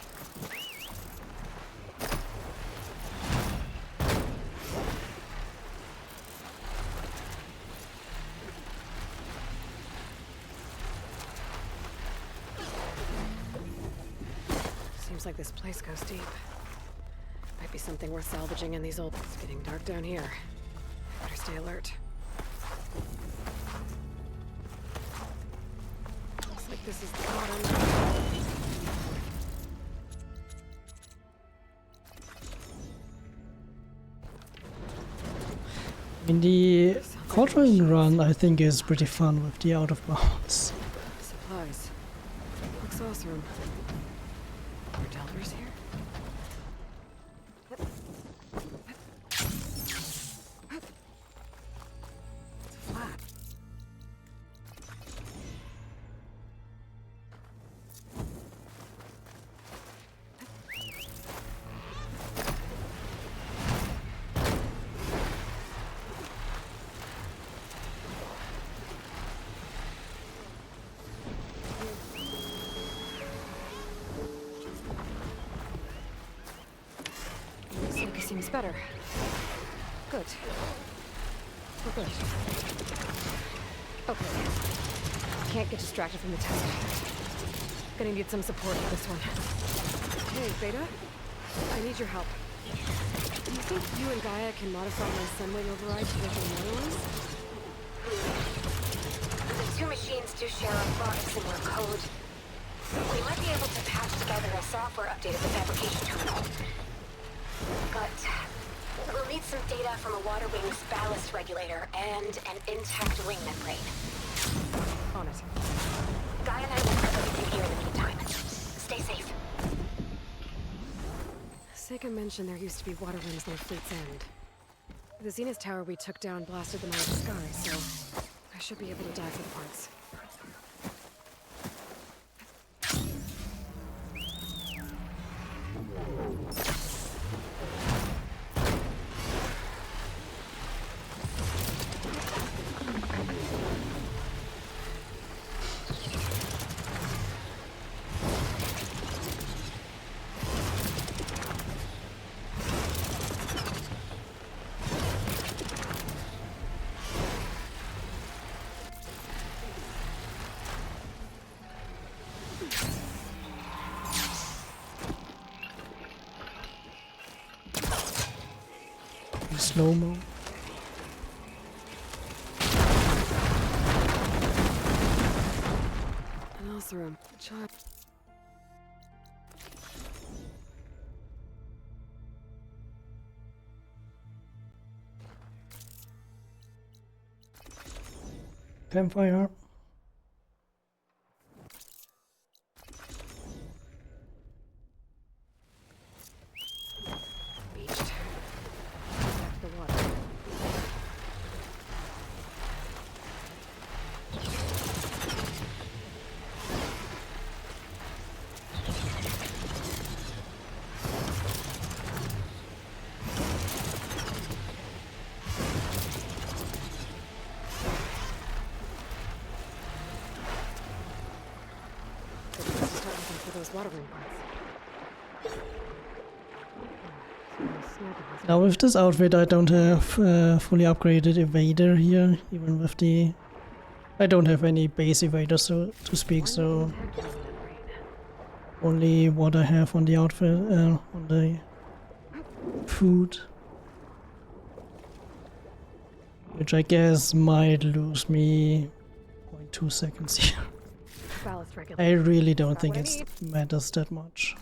[SPEAKER 2] Seems like this place goes deep. Might be something worth salvaging in these old... It's getting dark down here. Better stay alert. Looks like this is the bottom.
[SPEAKER 1] I mean, the quartering run I think is pretty fun with the out of bounds.
[SPEAKER 2] Supplies. Looks awesome. Are delvers here? It's flat. Sneaky seems better. Good. Oh, good. Okay. Can't get distracted from the test. Gonna need some support for this one. Hey, Beta. I need your help. Do you think you and Gaia can modify my Sunwing override to make them models?
[SPEAKER 3] The two machines do share a lot of similar code. We might be able to patch together a software update of the fabrication terminal. But we'll need some data from a water wing's ballast regulator and an intact wing membrane.
[SPEAKER 2] On it.
[SPEAKER 3] Guy and I will prep everything here in the meantime. Stay safe.
[SPEAKER 2] Sega mentioned there used to be water wings near Fleet's End. The Zenith Tower we took down blasted them out of the sky, so I should be able to dive for the parts.
[SPEAKER 1] Slow-mo.
[SPEAKER 2] bathroom. The child.
[SPEAKER 1] Campfire.
[SPEAKER 2] Beached. The water. Start looking for those watering parts.
[SPEAKER 1] Now with this outfit I don't have fully upgraded evader here, even with the... I don't have any base evader so to speak, so only what I have on the outfit, on the food. Which I guess might lose me 0.2 seconds here. I really don't think it matters that much.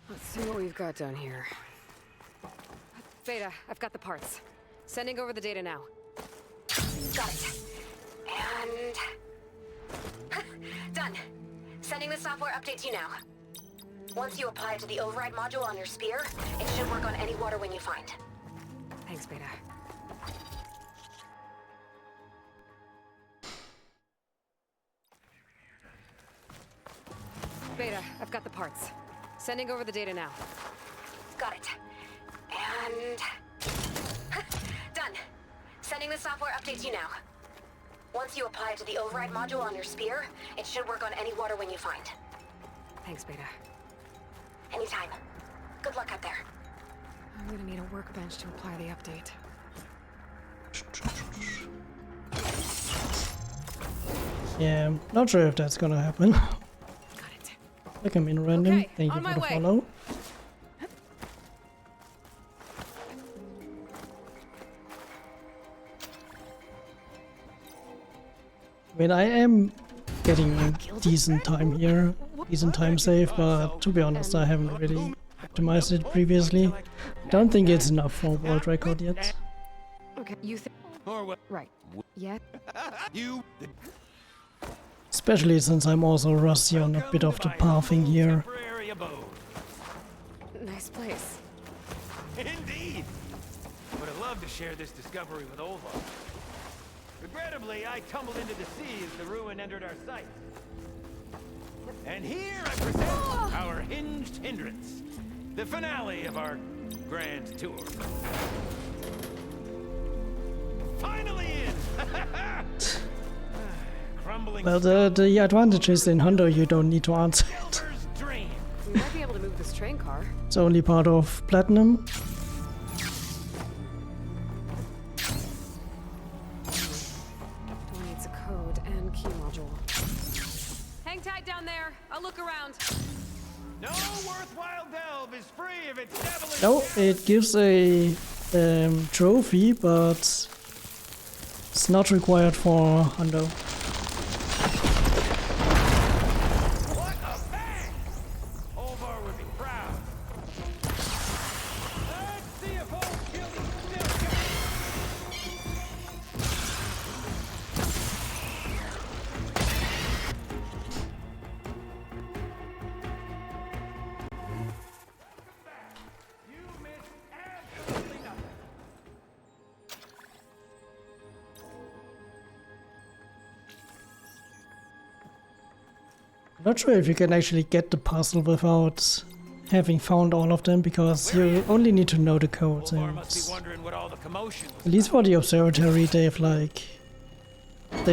[SPEAKER 2] Let's see what we've got down here. Beta, I've got the parts. Sending over the data now.
[SPEAKER 3] Got it. And... done. Sending the software update to you now. Once you apply it to the override module on your spear, it should work on any water wing you find.
[SPEAKER 2] Thanks, Beta. Beta, I've got the parts. Sending over the data now.
[SPEAKER 3] Got it. And... done. Sending the software update to you now. Once you apply it to the override module on your spear, it should work on any water wing you find.
[SPEAKER 2] Thanks, Beta.
[SPEAKER 3] Anytime. Good luck out there.
[SPEAKER 2] I'm gonna need a workbench to apply the update.
[SPEAKER 1] Yeah, not sure if that's gonna happen.
[SPEAKER 2] Got it.
[SPEAKER 1] Look, I'm in random.
[SPEAKER 2] Okay,
[SPEAKER 1] Thank you
[SPEAKER 2] on
[SPEAKER 1] for
[SPEAKER 2] my
[SPEAKER 1] the
[SPEAKER 2] way.
[SPEAKER 1] follow. I mean, I am getting a decent time here, decent time save, but to be honest, I haven't really optimized it previously. Don't think it's enough for world record yet.
[SPEAKER 2] Okay, you think... Right. Yeah?
[SPEAKER 11] You...
[SPEAKER 1] Especially since I'm also rusty on a bit of the pathing here.
[SPEAKER 11] temporary abode.
[SPEAKER 2] Nice place.
[SPEAKER 11] Indeed. Would have loved to share this discovery with Olva. Regrettably, I tumbled into the sea as the ruin entered our sight. And here I present our hinged hindrance, the finale of our grand tour. Finally in! Crumbling.
[SPEAKER 1] Well, the advantage is in Hundo you don't need to answer it.
[SPEAKER 11] Silver's dream.
[SPEAKER 2] We might be able to move this train car.
[SPEAKER 1] It's only part of Platinum.
[SPEAKER 2] Door needs a code and key module. Hang tight down there. I'll look around.
[SPEAKER 11] No worthwhile delve is free of its devilish...
[SPEAKER 1] No, it gives a trophy, but it's not required for Hundo.
[SPEAKER 11] What a bang! Olvar would be proud. Let's see if old Gilly still got You missed absolutely nothing.
[SPEAKER 1] Not sure if you can actually get the puzzle without having found all of them, because you only need to know the codes.
[SPEAKER 11] Olvar
[SPEAKER 1] And
[SPEAKER 11] must be wondering what all the commotion was.
[SPEAKER 1] at least for the observatory, they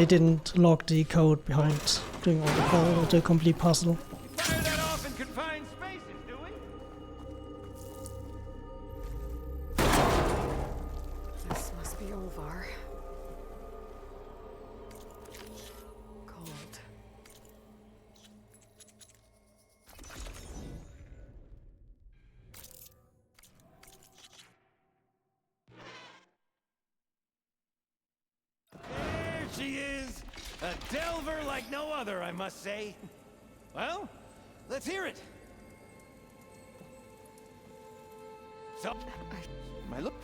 [SPEAKER 1] didn't log the code behind doing all the complete puzzle.
[SPEAKER 11] We fire that off in confined spaces, do we?
[SPEAKER 2] This must be Olvar. Cold.
[SPEAKER 11] like no other, I must say. Well, let's hear it. So, my look.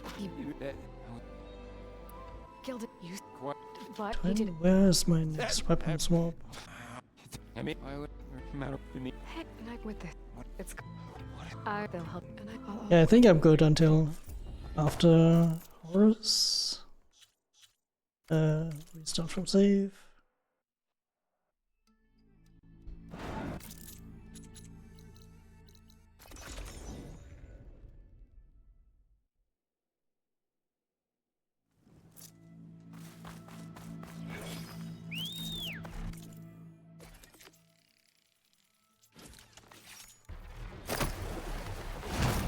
[SPEAKER 2] Killed it. You. But he did.
[SPEAKER 1] Where's my next weapon swap?
[SPEAKER 11] I mean, I would matter to me.
[SPEAKER 2] Heck, not with this. It's. They'll help. And I.
[SPEAKER 1] Yeah, I think I'm good until after Horus. Restart from save.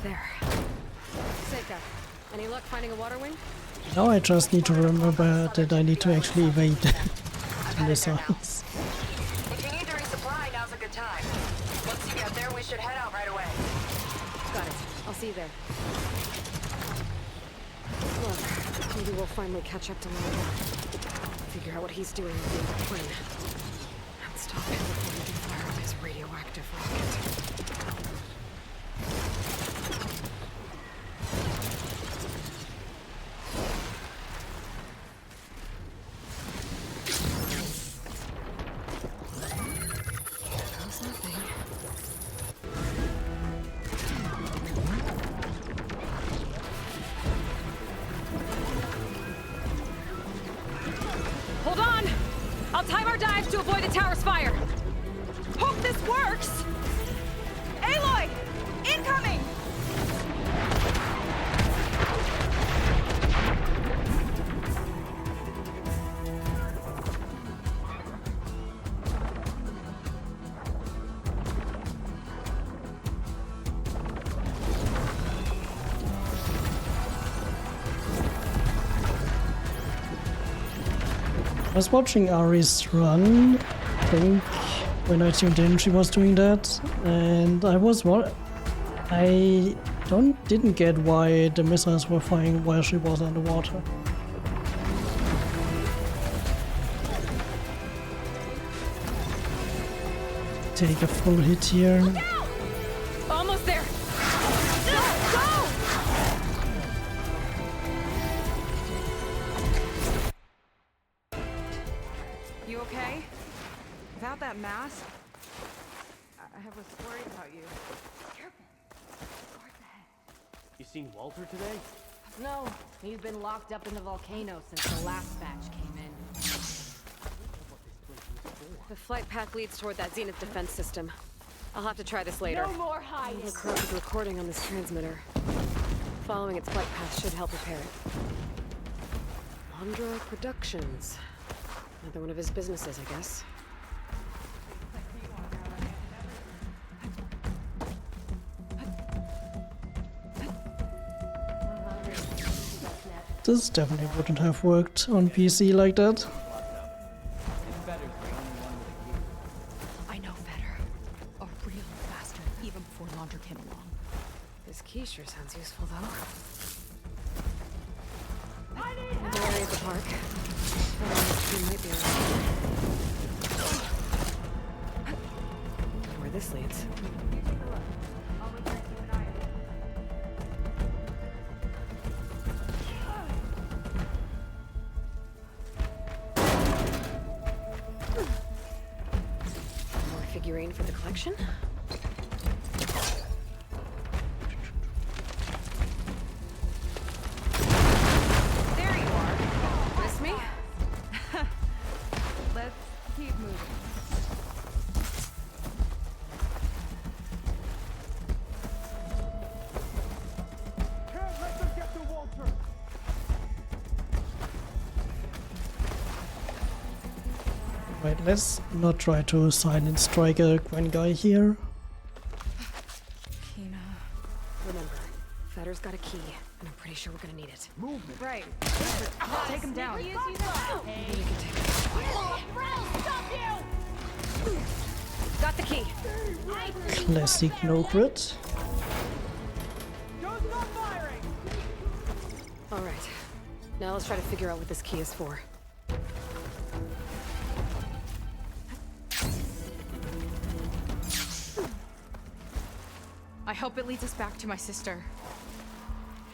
[SPEAKER 2] There. Seika, any luck finding a water wing?
[SPEAKER 1] Now I just need to remember that I need to actually evade the missiles.
[SPEAKER 7] If you need to resupply, now's a good time. Once you get there, we should head out right away.
[SPEAKER 2] Got it. I'll see you there. Look, maybe we'll finally catch up to Loadout. Figure out what he's doing with the other plane. And stop him before he can fire up his radioactive rocket.
[SPEAKER 4] Hold on! I'll time our dives to avoid the tower's fire. Hope this works! Aloy! Incoming!
[SPEAKER 1] I was watching Ari's run, I think, when I tuned in she was doing that, and I didn't get why the missiles were firing while she was underwater. Take a full hit here.
[SPEAKER 4] Almost there! Go! You okay? Without that mask, I was worried about you.
[SPEAKER 5] Careful. Towards the head. You seen Walter today?
[SPEAKER 12] No, he's been locked up in the volcano since the last batch came in.
[SPEAKER 2] The flight path leads toward that Zenith defense system. I'll have to try this later.
[SPEAKER 12] No more hiding!
[SPEAKER 2] The corrupted recording on this transmitter. Following its flight path should help repair it. Mondra Productions. Another one of his businesses, I guess.
[SPEAKER 1] This definitely wouldn't have worked on PC like that.
[SPEAKER 10] I know better. A real bastard, even before Laundra came along.
[SPEAKER 2] This key sure sounds useful, though. Another area of the park. He might be around. Where this leads. More figurine for the collection?
[SPEAKER 4] There you are.
[SPEAKER 2] Miss me?
[SPEAKER 4] Let's keep moving.
[SPEAKER 11] Can't let them get to Walter!
[SPEAKER 1] Right, let's not try to silent strike a Gwen guy here.
[SPEAKER 10] Kina.
[SPEAKER 2] Remember, Fetter's got a key, and I'm pretty sure we're gonna need it.
[SPEAKER 11] Movement!
[SPEAKER 4] Right. Take him down.
[SPEAKER 2] Maybe we can take it. Got the key.
[SPEAKER 1] Classic no crit.
[SPEAKER 2] All right. Now let's try to figure out what this key is for.
[SPEAKER 4] hope it leads us back to my sister.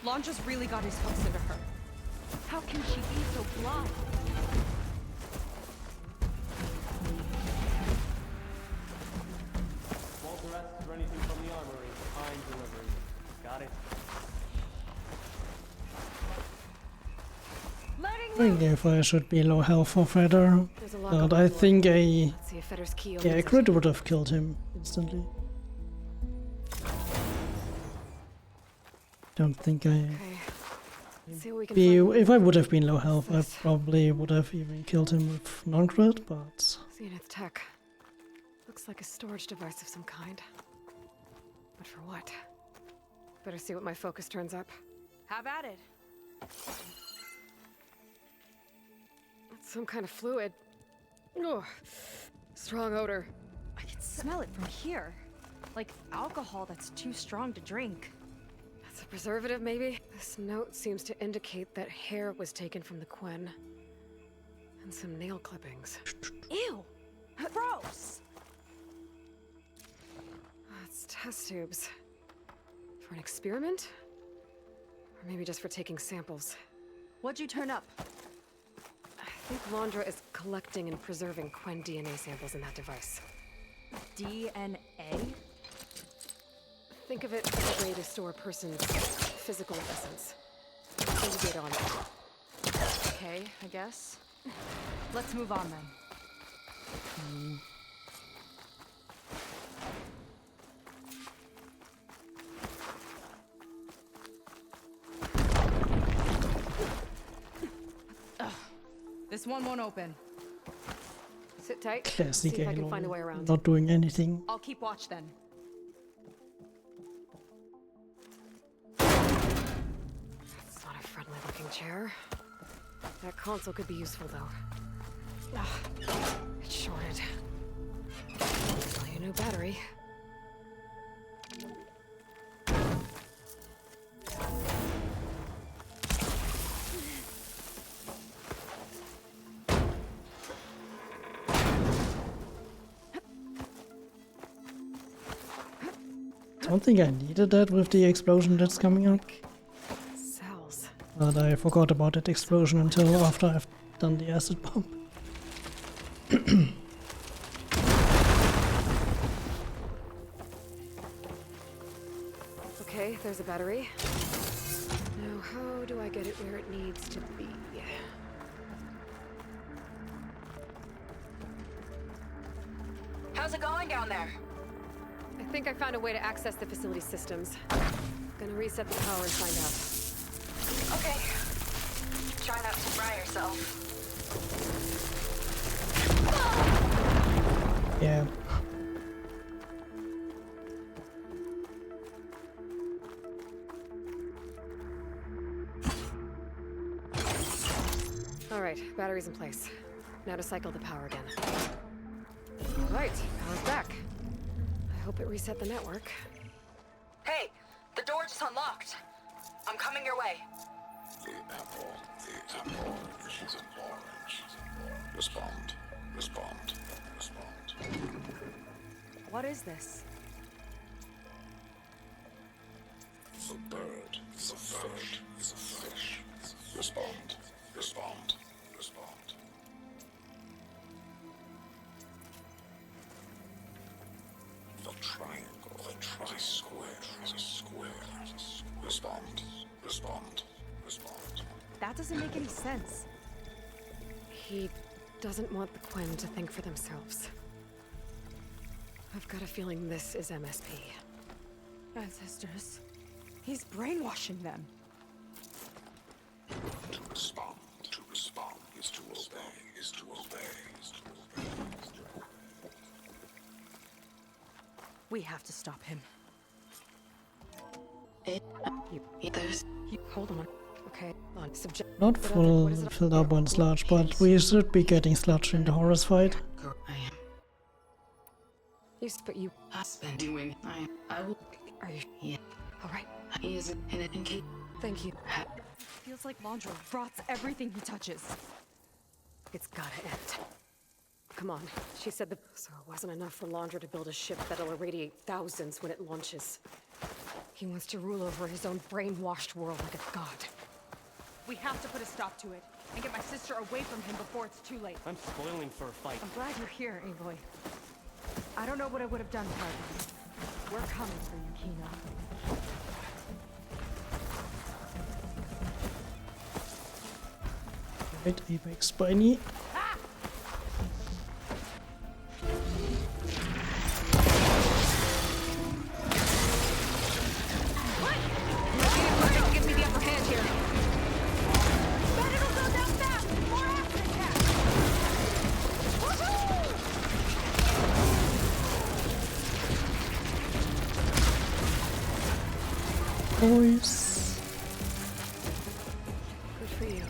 [SPEAKER 4] Lon just really got his hooks into her. How can she be so blind?
[SPEAKER 13] Won't arrest for anything from the armory. I'm delivering. Got it.
[SPEAKER 1] I think if I should be low health for Feder, but I think a crit would have killed him instantly. Don't think I... if I would have been low health, I probably would have even killed him with non-crit, but...
[SPEAKER 2] Zenith tech. Looks like a storage device of some kind. But for what? Better see what my focus turns up.
[SPEAKER 4] Have at it.
[SPEAKER 2] It's some kind of fluid. Ugh. Strong odor.
[SPEAKER 4] I can smell it from here. Like alcohol that's too strong to drink.
[SPEAKER 2] That's a preservative, maybe? This note seems to indicate that hair was taken from the Quen. And some nail clippings.
[SPEAKER 4] Ew! Gross!
[SPEAKER 2] It's test tubes. For an experiment? Or maybe just for taking samples.
[SPEAKER 4] What'd you turn up?
[SPEAKER 2] I think Londra is collecting and preserving Quen DNA samples in that device.
[SPEAKER 4] DNA?
[SPEAKER 2] Think of it as a way to store a person's physical essence. Maybe data on it.
[SPEAKER 4] Okay, I guess. Let's move on then. This one won't open.
[SPEAKER 2] Sit tight.
[SPEAKER 1] Classic
[SPEAKER 2] See if I can find a way
[SPEAKER 1] Aloy,
[SPEAKER 2] around.
[SPEAKER 1] not doing anything.
[SPEAKER 4] I'll keep watch then.
[SPEAKER 2] It's not a friendly looking chair. That console could be useful though. It's shorted. Sell you a new battery.
[SPEAKER 1] I don't think I needed that with the explosion that's coming up.
[SPEAKER 2] Cells.
[SPEAKER 1] But I forgot about that explosion until after I've done the acid bomb.
[SPEAKER 2] Okay, there's a battery. Now, how do I get it where it needs to be?
[SPEAKER 3] How's it going down there?
[SPEAKER 2] I think I found a way to access the facility systems. Gonna reset the power and find out.
[SPEAKER 3] Okay. Try not to fry yourself.
[SPEAKER 1] Yeah.
[SPEAKER 2] Alright, battery's in place. Now to cycle the power again. Alright, power's back. I hope it reset the network.
[SPEAKER 3] Hey, the door just unlocked. I'm coming your way.
[SPEAKER 8] The apple is an orange. Respond.
[SPEAKER 4] What is this?
[SPEAKER 8] The bird is a fish. Respond. The triangle, the square is a square. Respond.
[SPEAKER 4] That doesn't make any sense.
[SPEAKER 2] He doesn't want the Quen to think for themselves. I've got a feeling this is MSP.
[SPEAKER 4] Ancestors. He's brainwashing them.
[SPEAKER 8] To respond is to obey.
[SPEAKER 4] We have to stop him.
[SPEAKER 2] Hold on. Okay, on subject.
[SPEAKER 1] Not full filled up on sludge, but we should be getting sludge in the Horus fight.
[SPEAKER 2] But you.
[SPEAKER 9] I've been doing. I will.
[SPEAKER 2] Are you?
[SPEAKER 9] Yeah.
[SPEAKER 2] All right.
[SPEAKER 9] He is in it.
[SPEAKER 2] Thank you.
[SPEAKER 4] Feels like Londra rots everything he touches.
[SPEAKER 2] It's gotta end. Come on. She said so it wasn't enough for Londra to build a ship that'll irradiate thousands when it launches. He wants to rule over his own brainwashed world like a god.
[SPEAKER 4] We have to put a stop to it and get my sister away from him before it's too late.
[SPEAKER 13] I'm spoiling for a fight.
[SPEAKER 4] I'm glad you're here, Aloy. I don't know what I would have done without you. We're coming for you, Kino.
[SPEAKER 1] Right, Apex Spiny.
[SPEAKER 2] Give me the upper hand here.
[SPEAKER 4] Bet it'll go down fast! More acid attack!
[SPEAKER 1] Boys.
[SPEAKER 2] Good for you.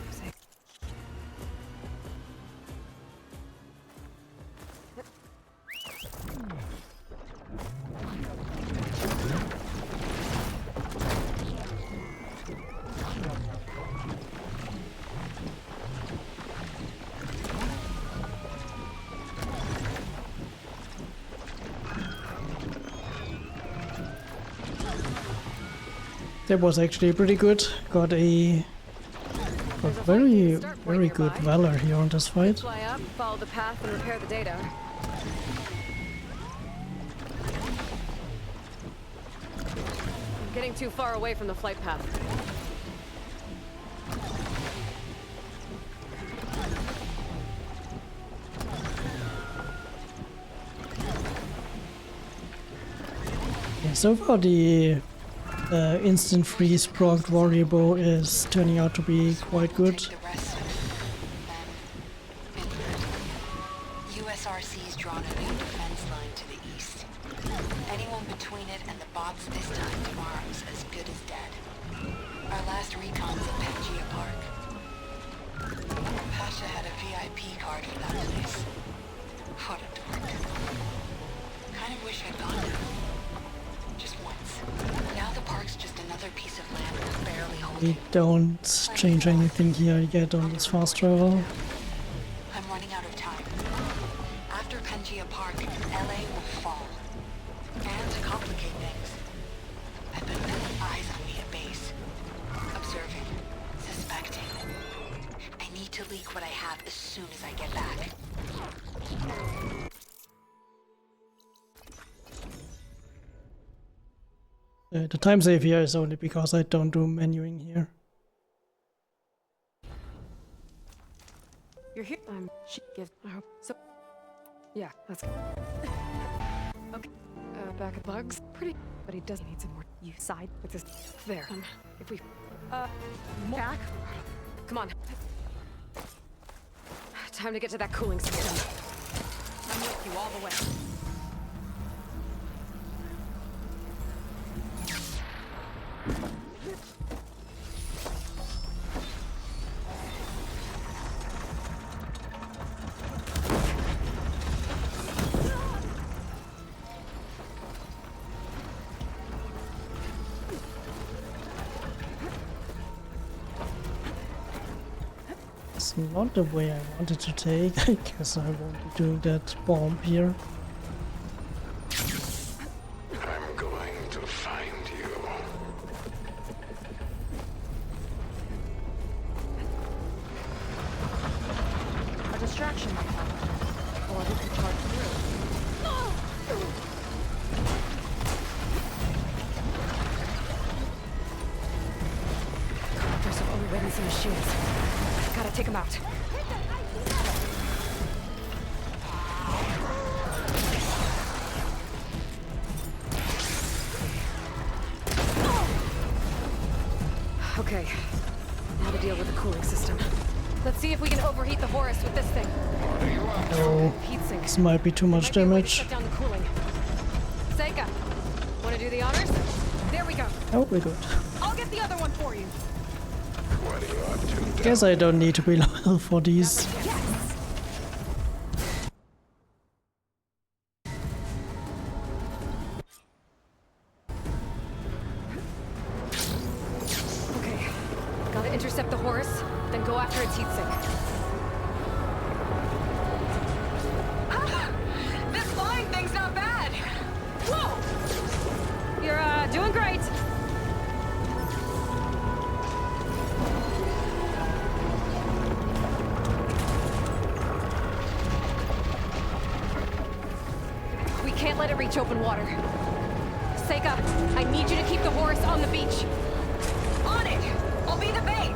[SPEAKER 1] That was actually pretty good. Got a very good valor here on this fight.
[SPEAKER 2] Fly up, follow the path, and repair the data. I'm getting too far away from the flight path.
[SPEAKER 1] Yeah, so far the instant freeze procced warrior bow is turning out to be quite good.
[SPEAKER 7] USRC's drawn a new defense line to the east. Anyone between it and the bots this time tomorrow's as good as dead. Our last recon's at Pangea Park. Pasha had a VIP card for that place. What a dork. Kind of wish I'd gone there. Just once. Now the park's just another piece of land we're barely holding.
[SPEAKER 1] We don't change anything here yet on this fast travel.
[SPEAKER 7] I'm running out of time. After Pangea Park, LA will fall. And to complicate things, I've been feeling eyes on me at base. Observing. Suspecting. I need to leak what I have as soon as I get back.
[SPEAKER 1] The time save here is only because I don't do menuing here.
[SPEAKER 2] You're here. She gives. So. Yeah, that's good. Okay. Back of bugs. Pretty. But he does need some more. You side with this. There. If we. Back. Come on. Time to get to that cooling system.
[SPEAKER 4] I'm with you all the way.
[SPEAKER 1] It's not the way I wanted to take. I guess I won't be doing that bomb here.
[SPEAKER 8] I'm going to find you.
[SPEAKER 4] A distraction might help. Or we could charge through.
[SPEAKER 2] There's only waiting some machines. Gotta take them out. Okay, now to deal with the cooling system. Let's see if we can overheat the Horus with this thing.
[SPEAKER 1] Oh,
[SPEAKER 2] Heatsink.
[SPEAKER 1] this might be too much damage.
[SPEAKER 2] Shut down the cooling. Seika, wanna do the honors? There we go.
[SPEAKER 1] Oh, we're good.
[SPEAKER 4] I'll get the other one for you.
[SPEAKER 8] What are you up to?
[SPEAKER 1] Guess I don't need to be loyal for these.
[SPEAKER 2] Okay, gotta intercept the Horus, then go after its heatsink.
[SPEAKER 7] This flying thing's not bad! Whoa!
[SPEAKER 2] You're, doing great. to reach open water. Seika, I need you to keep the Horus on the beach.
[SPEAKER 12] On it! I'll be the bait!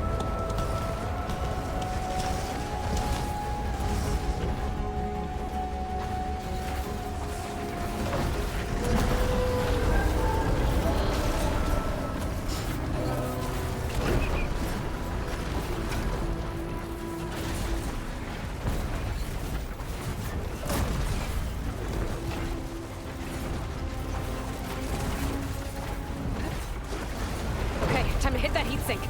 [SPEAKER 2] Okay, time to hit that heat sink.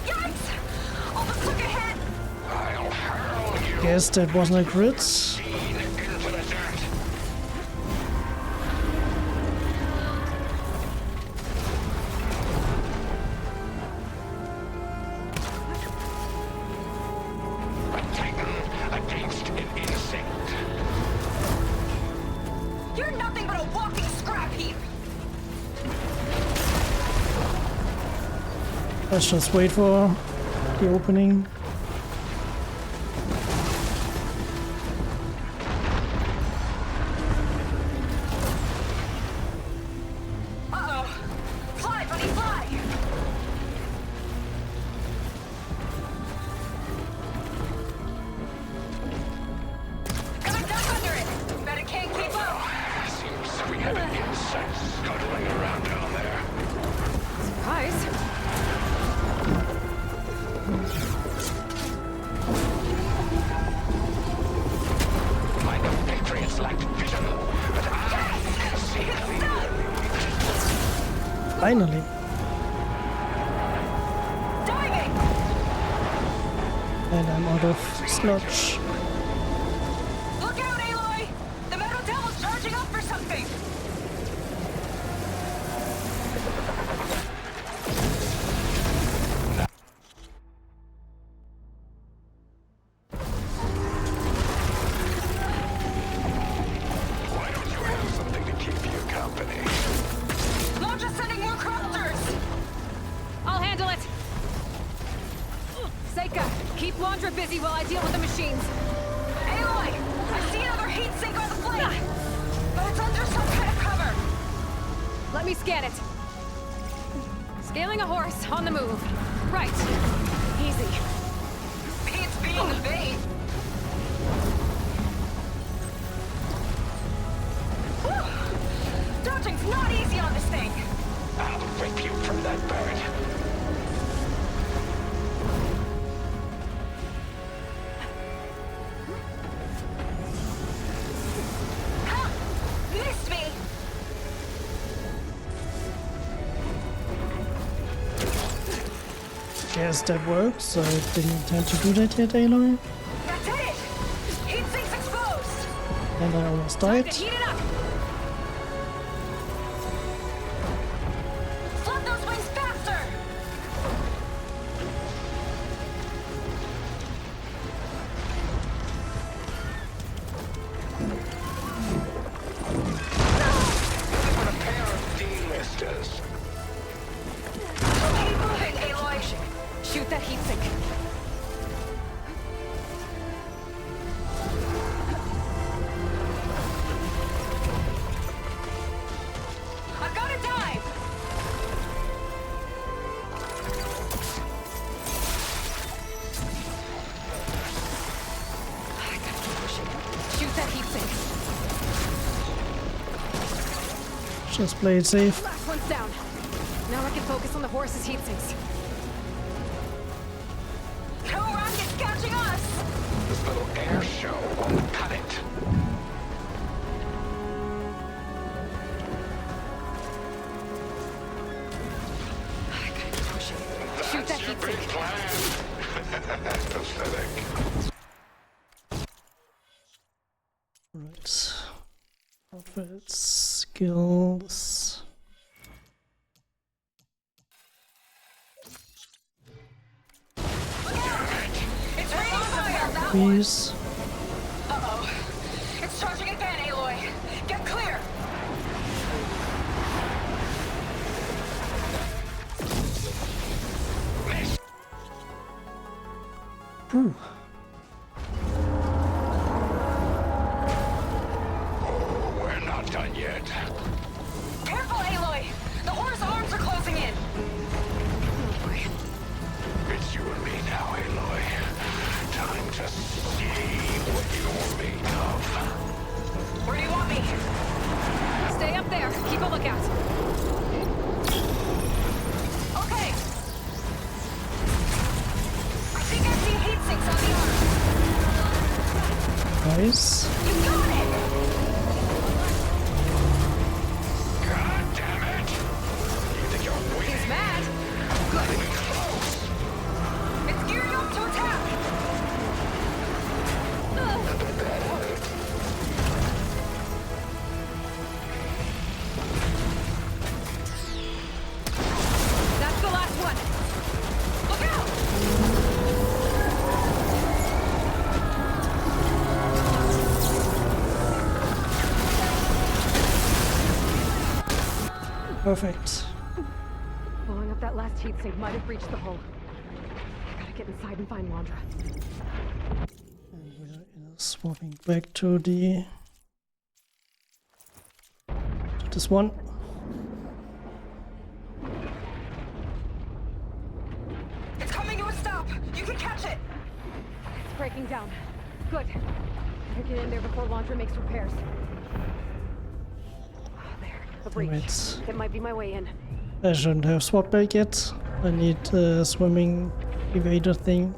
[SPEAKER 12] Yikes! Almost took a hit!
[SPEAKER 6] I'll hurl you
[SPEAKER 1] Guess that wasn't a crit.
[SPEAKER 6] into the dirt. A titan against an insect.
[SPEAKER 12] You're nothing but a walking scrap heap!
[SPEAKER 1] Let's just wait for the opening.
[SPEAKER 12] Uh-oh! Fly, buddy, fly! Got a duck under it! Bet it can't keep up!
[SPEAKER 6] Seems we have an insect scuttling around down there.
[SPEAKER 2] Surprise.
[SPEAKER 6] Mind the Patriots lacked vision, but I can see clearly.
[SPEAKER 1] Finally.
[SPEAKER 12] Diving!
[SPEAKER 1] And I'm out of sludge.
[SPEAKER 12] Look out, Aloy! The Metal Devil's charging up for something!
[SPEAKER 6] Why don't you have something to keep you company?
[SPEAKER 12] Launch is sending more crafters!
[SPEAKER 2] I'll handle it. Seika, keep Wandra busy while I deal with the machines.
[SPEAKER 12] Aloy! I see another heat sink on the flank! But it's under some kind of cover!
[SPEAKER 2] Let me scan it. Scaling a horse on the move. Right. Easy.
[SPEAKER 12] Beats being the bait! Whew. Dodging's not easy on this thing!
[SPEAKER 6] I'll rip you from that bird.
[SPEAKER 12] Ha! Missed me!
[SPEAKER 1] Guess that works. I didn't intend to do that yet, Aloy.
[SPEAKER 12] That's it! Heat sink's exposed!
[SPEAKER 1] And I almost
[SPEAKER 12] Time
[SPEAKER 1] died.
[SPEAKER 12] to heat it up! Flood those wings faster!
[SPEAKER 6] What a pair of D-listers.
[SPEAKER 12] Keep moving, Aloy!
[SPEAKER 2] Shoot that heat sink.
[SPEAKER 12] I've got to dive!
[SPEAKER 2] I gotta keep pushing. Shoot that heat sink.
[SPEAKER 1] Just play it safe.
[SPEAKER 2] Last one's down. Now I can focus on the horse's heat sinks.
[SPEAKER 12] No rocket's catching us!
[SPEAKER 6] This little air show won't cut it.
[SPEAKER 2] I gotta keep pushing. Shoot that
[SPEAKER 6] That's your
[SPEAKER 2] heat
[SPEAKER 6] big
[SPEAKER 2] sink.
[SPEAKER 6] plan. Pathetic.
[SPEAKER 1] Right. Outfits, skills.
[SPEAKER 12] It's raining fire!
[SPEAKER 1] Please.
[SPEAKER 12] Uh-oh. It's charging again, Aloy. Get clear!
[SPEAKER 1] Ooh.
[SPEAKER 8] We're not done yet.
[SPEAKER 12] Careful, Aloy! The horse arms are closing in!
[SPEAKER 8] It's you and me now, Aloy. Time to see what you're made of.
[SPEAKER 12] Where do you want me?
[SPEAKER 4] Stay up there. Keep a lookout.
[SPEAKER 12] Okay. I think I see heat sinks on the arm.
[SPEAKER 1] Nice.
[SPEAKER 12] You got it!
[SPEAKER 8] God damn it! You think you're waiting?
[SPEAKER 12] He's mad.
[SPEAKER 8] Not even close.
[SPEAKER 12] It's gearing up to attack.
[SPEAKER 4] That's the last one.
[SPEAKER 12] Look out!
[SPEAKER 1] Perfect.
[SPEAKER 2] Blowing up that last heat sink might have breached the hull. I gotta get inside and find Londra.
[SPEAKER 1] And we're swapping back to this one.
[SPEAKER 12] It's coming to a stop. You can catch it.
[SPEAKER 2] It's breaking down. Good. Better get in there before Londra makes repairs. There, a breach.
[SPEAKER 1] Right.
[SPEAKER 2] It might be my way in.
[SPEAKER 1] I shouldn't have swapped back yet. I need a swimming evader thing.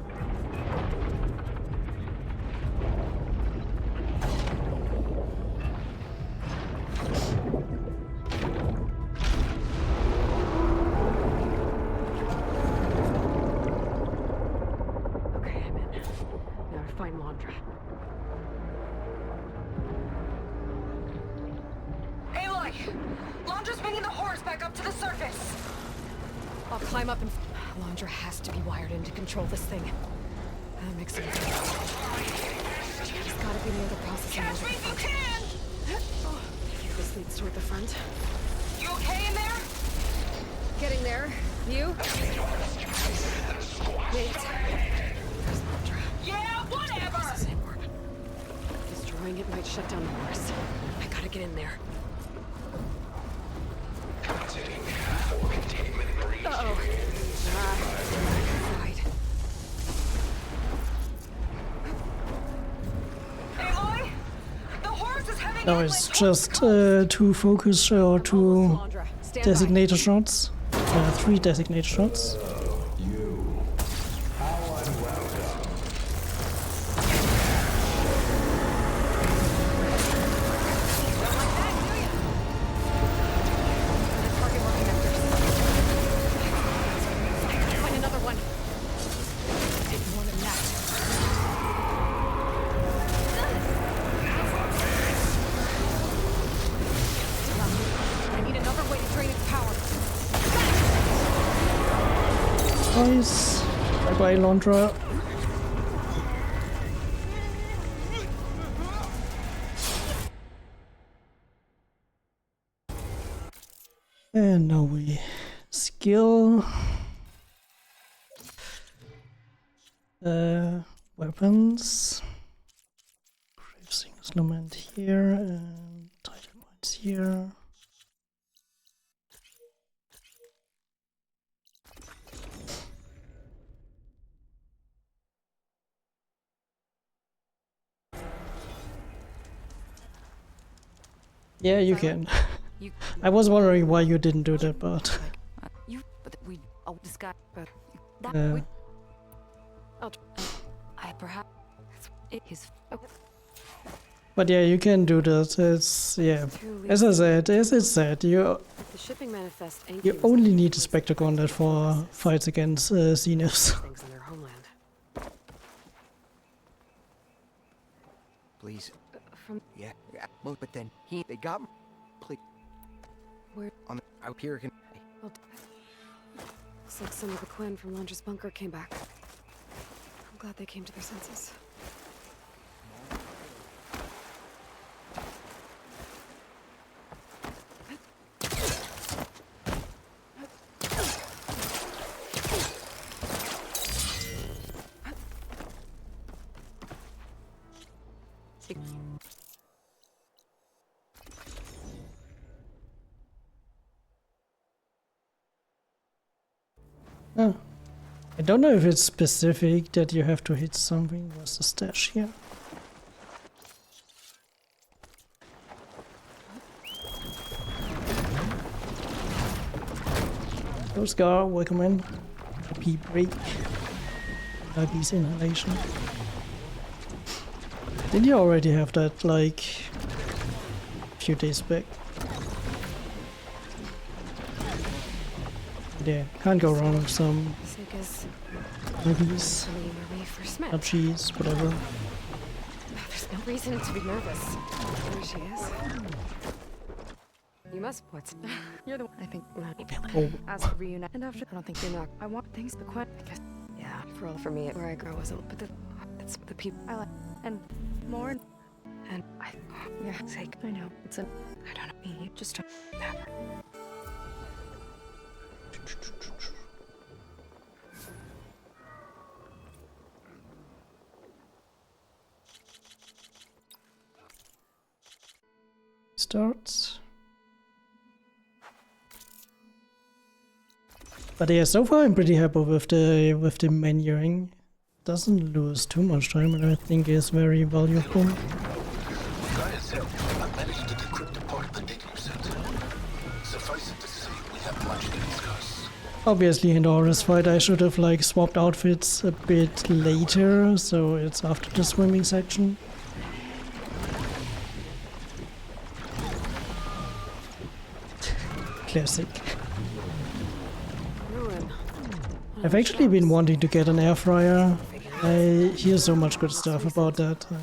[SPEAKER 2] Okay, I'm in. Now to find Londra.
[SPEAKER 12] Aloy! Londra's bringing the horse back up to the surface.
[SPEAKER 2] I'll climb up and... Londra has to be wired in to control this thing. That makes sense. She's gotta be near the processing
[SPEAKER 12] Catch me if you can!
[SPEAKER 2] This leads toward the front.
[SPEAKER 12] You okay in there?
[SPEAKER 2] Getting there. You? Wait. There's Londra.
[SPEAKER 12] Yeah, whatever!
[SPEAKER 2] Processing orb. Destroying it might shut down the horse. I gotta get in there.
[SPEAKER 8] Sitting for containment breach.
[SPEAKER 2] Uh-oh. Right.
[SPEAKER 12] Aloy? The horse is heading
[SPEAKER 1] Now
[SPEAKER 12] in
[SPEAKER 1] it's
[SPEAKER 12] like
[SPEAKER 1] just 2 focus or 2
[SPEAKER 2] Londra, stand by.
[SPEAKER 1] designated shots. 3 designated shots.
[SPEAKER 2] Find another one. Take more than that. I need another way to drain its power.
[SPEAKER 1] Nice. Bye bye, Londra. And now we skill weapons. Grave instrument here and title points here. Yeah, you can. I was wondering why you didn't do that, but
[SPEAKER 10] But we. Oh, this guy. But I perhaps. His.
[SPEAKER 1] but yeah, you can do that. It's yeah. As I said, you
[SPEAKER 2] The shipping manifest ain't
[SPEAKER 1] you only need a Spectagon that for fights against Zeniths.
[SPEAKER 2] things in their homeland.
[SPEAKER 14] Please.
[SPEAKER 2] From
[SPEAKER 14] Yeah. Well, but then they got me. Please.
[SPEAKER 2] where?
[SPEAKER 14] On the out here can.
[SPEAKER 2] Well, looks like some of the Quinn from Londra's bunker came back. I'm glad they came to their senses.
[SPEAKER 1] Oh. I don't know if it's specific that you have to hit something. What's the stash here? Hello Scar, welcome in. Happy break. Diabetes inhalation. Did you already have that like a few days back? Yeah, can't go wrong with some movies, cheese, whatever.
[SPEAKER 2] There's no reason to be nervous. There she is. You must. What's? You're the one. I think.
[SPEAKER 1] Oh.
[SPEAKER 2] As a reunite, and after, I don't think you're not. I want things to quit. I guess. Yeah. For me, where I grew wasn't. But it's the people I like, and more, and I. Yeah. Sake. I know. It's a. I don't know. You just don't. Never.
[SPEAKER 1] Starts. But yeah, so far I'm pretty happy with the menuing. Doesn't lose too much time, and I think is very valuable.
[SPEAKER 8] Gaia's help, I managed to decrypt a part of the data you sent. Suffice it to say, we have much to discuss.
[SPEAKER 1] Obviously in the Horus fight I should have like swapped outfits a bit later, so it's after the swimming section. Classic. I've actually been wanting to get an air fryer. I hear so much good stuff about that. I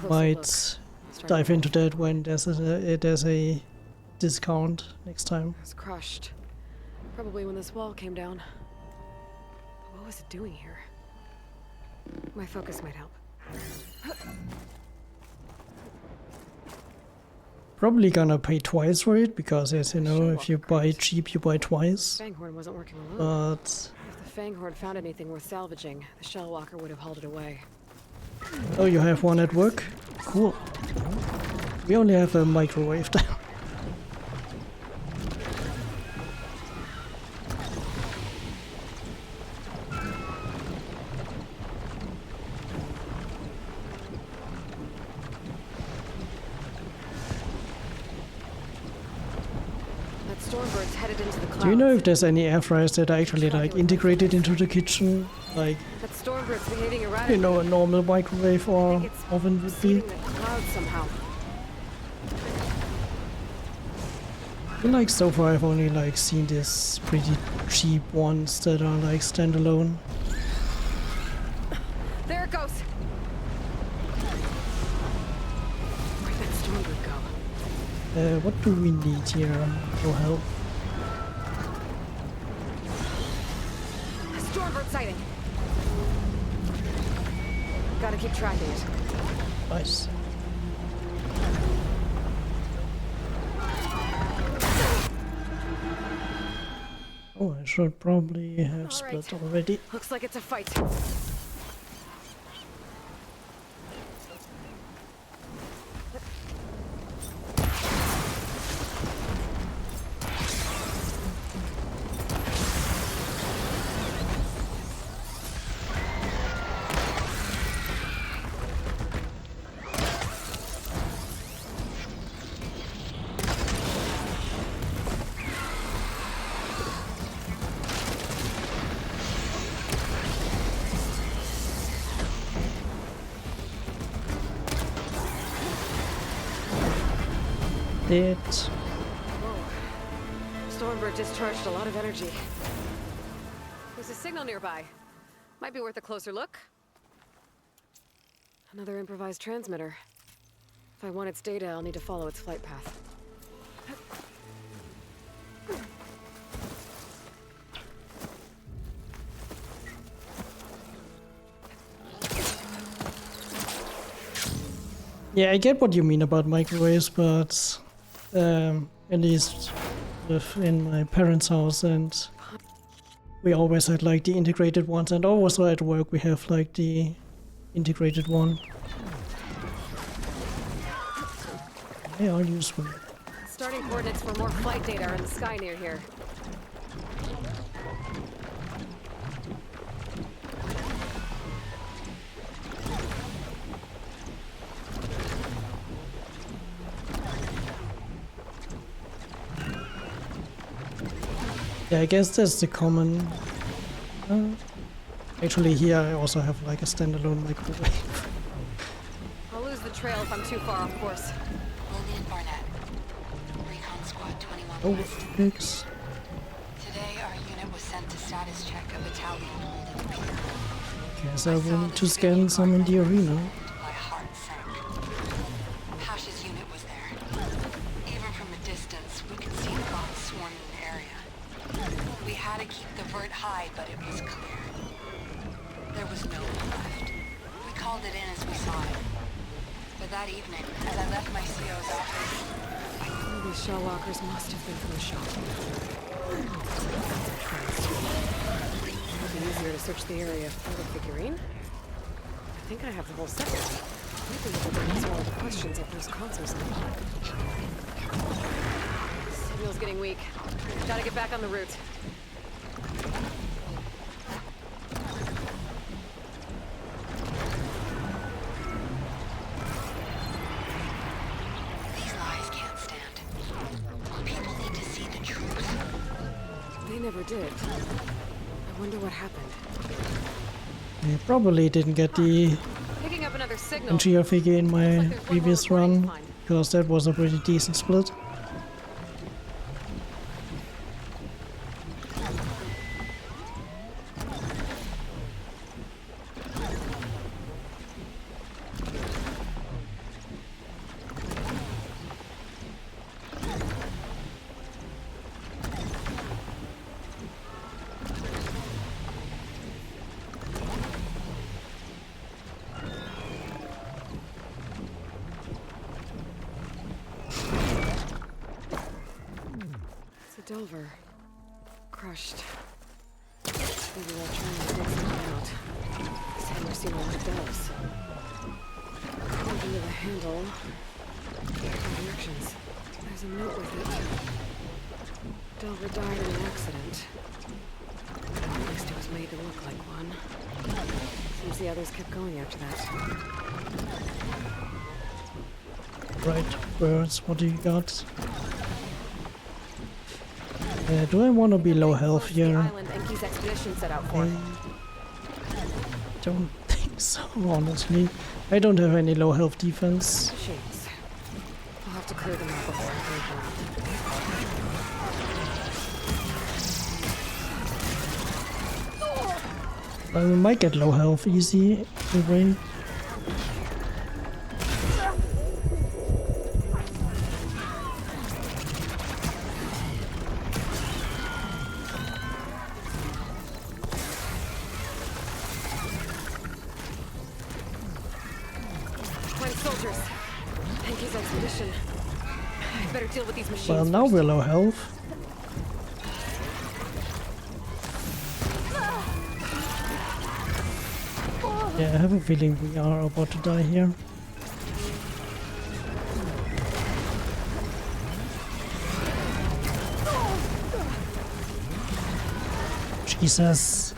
[SPEAKER 1] might dive into that when there's a discount next time.
[SPEAKER 2] It was crushed. Probably when this wall came down. What was it doing here? My focus might help.
[SPEAKER 1] Probably gonna pay twice for it, because as you know, if you buy cheap, you buy twice.
[SPEAKER 2] Fanghorn wasn't working alone.
[SPEAKER 1] But
[SPEAKER 2] if the Fanghorn found anything worth salvaging, the Shellwalker would have hauled it away.
[SPEAKER 1] oh, you have one at work? Cool. We only have a microwave down. Do you know if there's any air fryers that are actually like integrated into the kitchen, like you know, a normal microwave or oven would be? I feel like so far I've only like seen these pretty cheap ones that are like standalone.
[SPEAKER 2] There it goes. Where'd that Stormbird go?
[SPEAKER 1] What do we need here for help?
[SPEAKER 2] Stormbird sighting. Gotta keep tracking it.
[SPEAKER 1] Nice. Oh, I should probably have split already.
[SPEAKER 2] Looks like it's a fight.
[SPEAKER 1] Dead.
[SPEAKER 2] Whoa. Stormbird discharged a lot of energy. There's a signal nearby. Might be worth a closer look. Another improvised transmitter. If I want its data, I'll need to follow its flight path.
[SPEAKER 1] Yeah, I get what you mean about microwaves, but at least in my parents' house, and we always had like the integrated ones, and also at work we have like the integrated one. They are useful.
[SPEAKER 2] Starting coordinates for more flight data are in the sky near here.
[SPEAKER 1] Yeah, I guess that's the common... actually here I also have like a standalone microwave.
[SPEAKER 2] I'll lose the trail if I'm too far off course.
[SPEAKER 7] Lillian Barnett, Recon Squad 21
[SPEAKER 1] Oh,
[SPEAKER 7] West.
[SPEAKER 1] thanks.
[SPEAKER 7] Today our unit was sent to status check a battalion holding the pier.
[SPEAKER 1] Guess I will need to scan some in the arena.
[SPEAKER 7] My heart sank. Hash's unit was there. Even from a distance, we could see the bombs swarming the area. We had to keep the vert high, but it was clear. There was no one left. We called it in as we saw it. But that evening, as I left my CO's office,
[SPEAKER 2] One of these shell lockers must have been from the shop. It'll be easier to search the area for the figurine. I think I have the whole set. Maybe we can answer all the questions at those consoles in the park. Signal's getting weak. Gotta get back on the route.
[SPEAKER 7] these lies can't stand. People need to see the truth.
[SPEAKER 2] They never did. I wonder what happened.
[SPEAKER 1] I probably didn't get the
[SPEAKER 2] Picking up another signal.
[SPEAKER 1] entry figure in my
[SPEAKER 2] Looks like there's one more
[SPEAKER 1] previous
[SPEAKER 2] recording to
[SPEAKER 1] run,
[SPEAKER 2] find.
[SPEAKER 1] because that was a pretty decent split.
[SPEAKER 2] It's a Delver. Crushed. Maybe they're trying to dig something out. This hammer's seen a lot of delves. Carved into the handle. Directions. There's a note with it. Delver died in an accident. At least it was made to look like one. Seems the others kept going after that.
[SPEAKER 1] Right, birds, what do you got? Do I want to be low health
[SPEAKER 2] The
[SPEAKER 1] here?
[SPEAKER 2] island Enki's expedition set out for.
[SPEAKER 1] I don't think so, honestly. I don't have any low health defense.
[SPEAKER 2] Machines. I'll have to clear them out before I break them.
[SPEAKER 1] But we might get low health easy anyway.
[SPEAKER 2] Soldiers. Enki's expedition. I better deal with these machines.
[SPEAKER 1] Well, now we're low health. Yeah, I have a feeling we are about to die here. Jesus.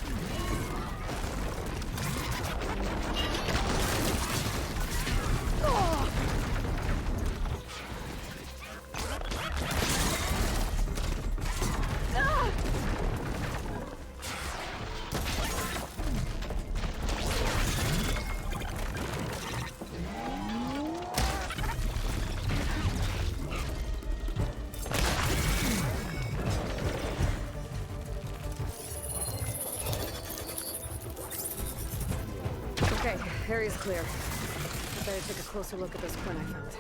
[SPEAKER 2] Okay, area's clear. I better take a closer look at this coin I found.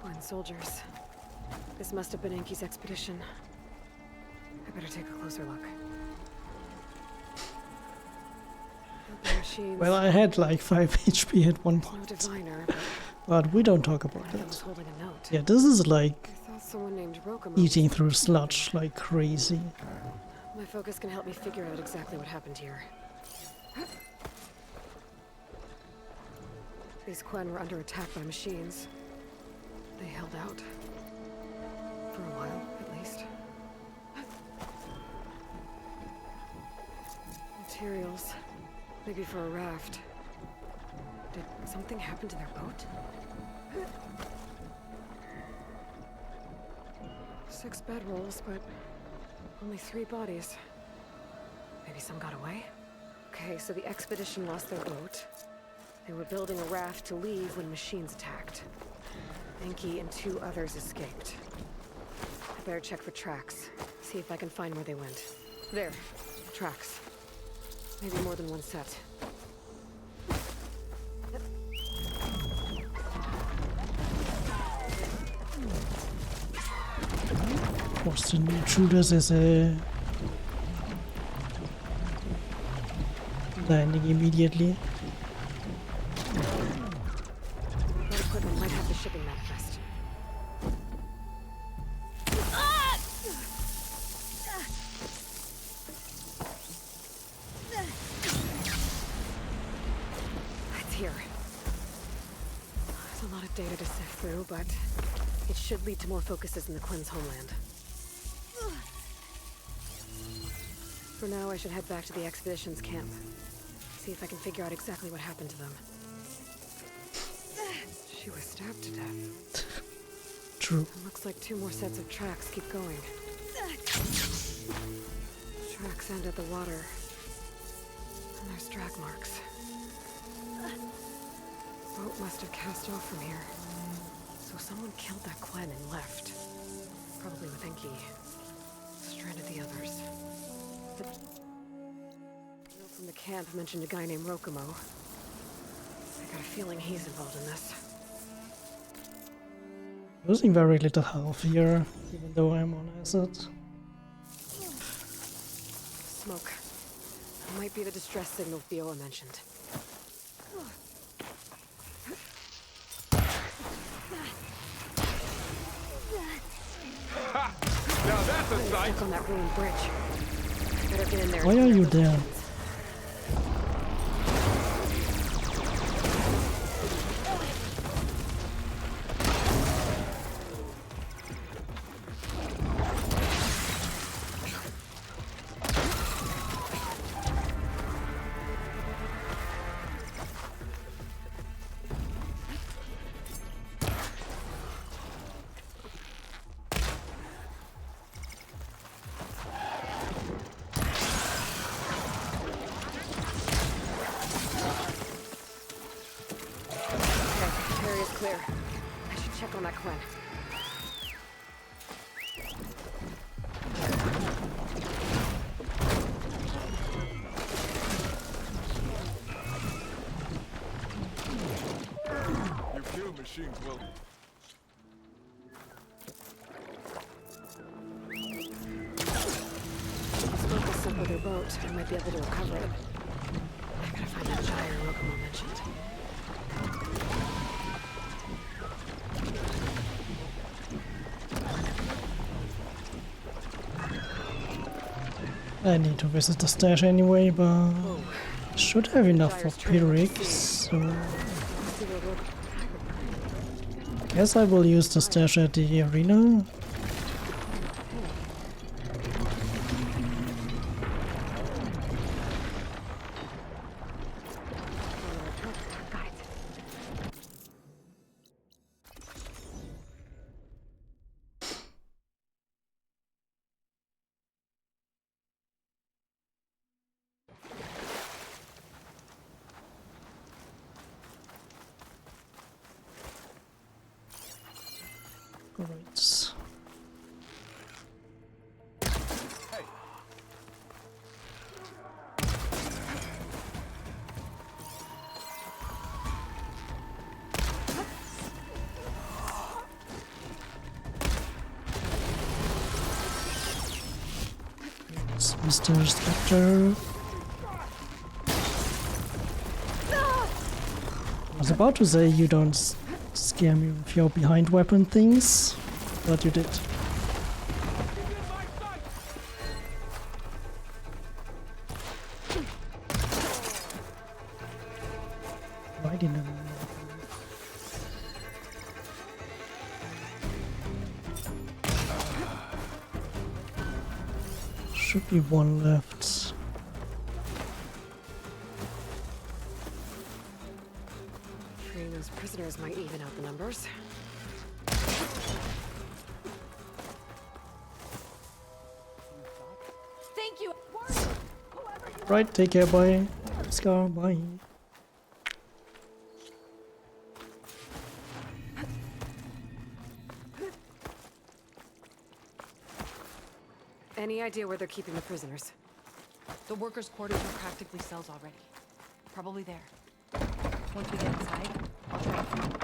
[SPEAKER 2] Coin soldiers. This must have been Enki's expedition. I better take a closer look. The machines.
[SPEAKER 1] Well, I had like 5 HP at one
[SPEAKER 2] No
[SPEAKER 1] point.
[SPEAKER 2] diviner,
[SPEAKER 1] But we don't talk about
[SPEAKER 2] but I was
[SPEAKER 1] that.
[SPEAKER 2] holding a note.
[SPEAKER 1] Yeah, this is like
[SPEAKER 2] I thought someone named Rokomo.
[SPEAKER 1] eating through sludge like crazy.
[SPEAKER 2] My focus can help me figure out exactly what happened here. These Quen were under attack by machines. They held out. For a while, at least. Materials. Maybe for a raft. Did something happen to their boat? 6 bedrolls, but only 3 bodies. Maybe some got away? Okay, so the expedition lost their boat. They were building a raft to leave when machines attacked. Enki and 2 others escaped. I better check for tracks. See if I can find where they went. There. Tracks. Maybe more than one set.
[SPEAKER 1] Of course, the intruders is landing immediately.
[SPEAKER 2] That equipment might have the shipping manifest. It's here. There's a lot of data to sift through, but it should lead to more focuses in the Quen's homeland. For now, I should head back to the expedition's camp. See if I can figure out exactly what happened to them. She was stabbed to death.
[SPEAKER 1] True.
[SPEAKER 2] It looks like 2 more sets of tracks keep going. Tracks end at the water. And there's drag marks. Boat must have cast off from here. So someone killed that Quen and left. Probably with Enki. Stranded the others. The note from the camp mentioned a guy named Rokomo. I got a feeling he's involved in this.
[SPEAKER 1] Losing very little health here, even though I'm on acid.
[SPEAKER 2] Smoke. It might be the distress signal Viola mentioned.
[SPEAKER 11] Now that's a sight.
[SPEAKER 2] Stuck on that ruined bridge. Better get in there.
[SPEAKER 1] Why are you there?
[SPEAKER 2] Clear. I should check on that Quen.
[SPEAKER 11] You kill machines well.
[SPEAKER 2] Smoke will sink with their boat. I might be able to recover it. I gotta find that gyre Rokomo mentioned.
[SPEAKER 1] I need to visit the stash anyway, but I should have enough for Pyrrhic, so guess I will use the stash at the arena. Great. It's Mr. Spectre. I was about to say you don't scare me with your behind weapon things, but you did. Right in the should be one left.
[SPEAKER 2] Freeing those prisoners might even out the numbers.
[SPEAKER 4] Thank you.
[SPEAKER 1] Right, take care, bye. Scar, bye.
[SPEAKER 2] Any idea where they're keeping the prisoners?
[SPEAKER 4] The workers' quarters are practically cells already. Probably there. Once we get inside, I'll try and find them.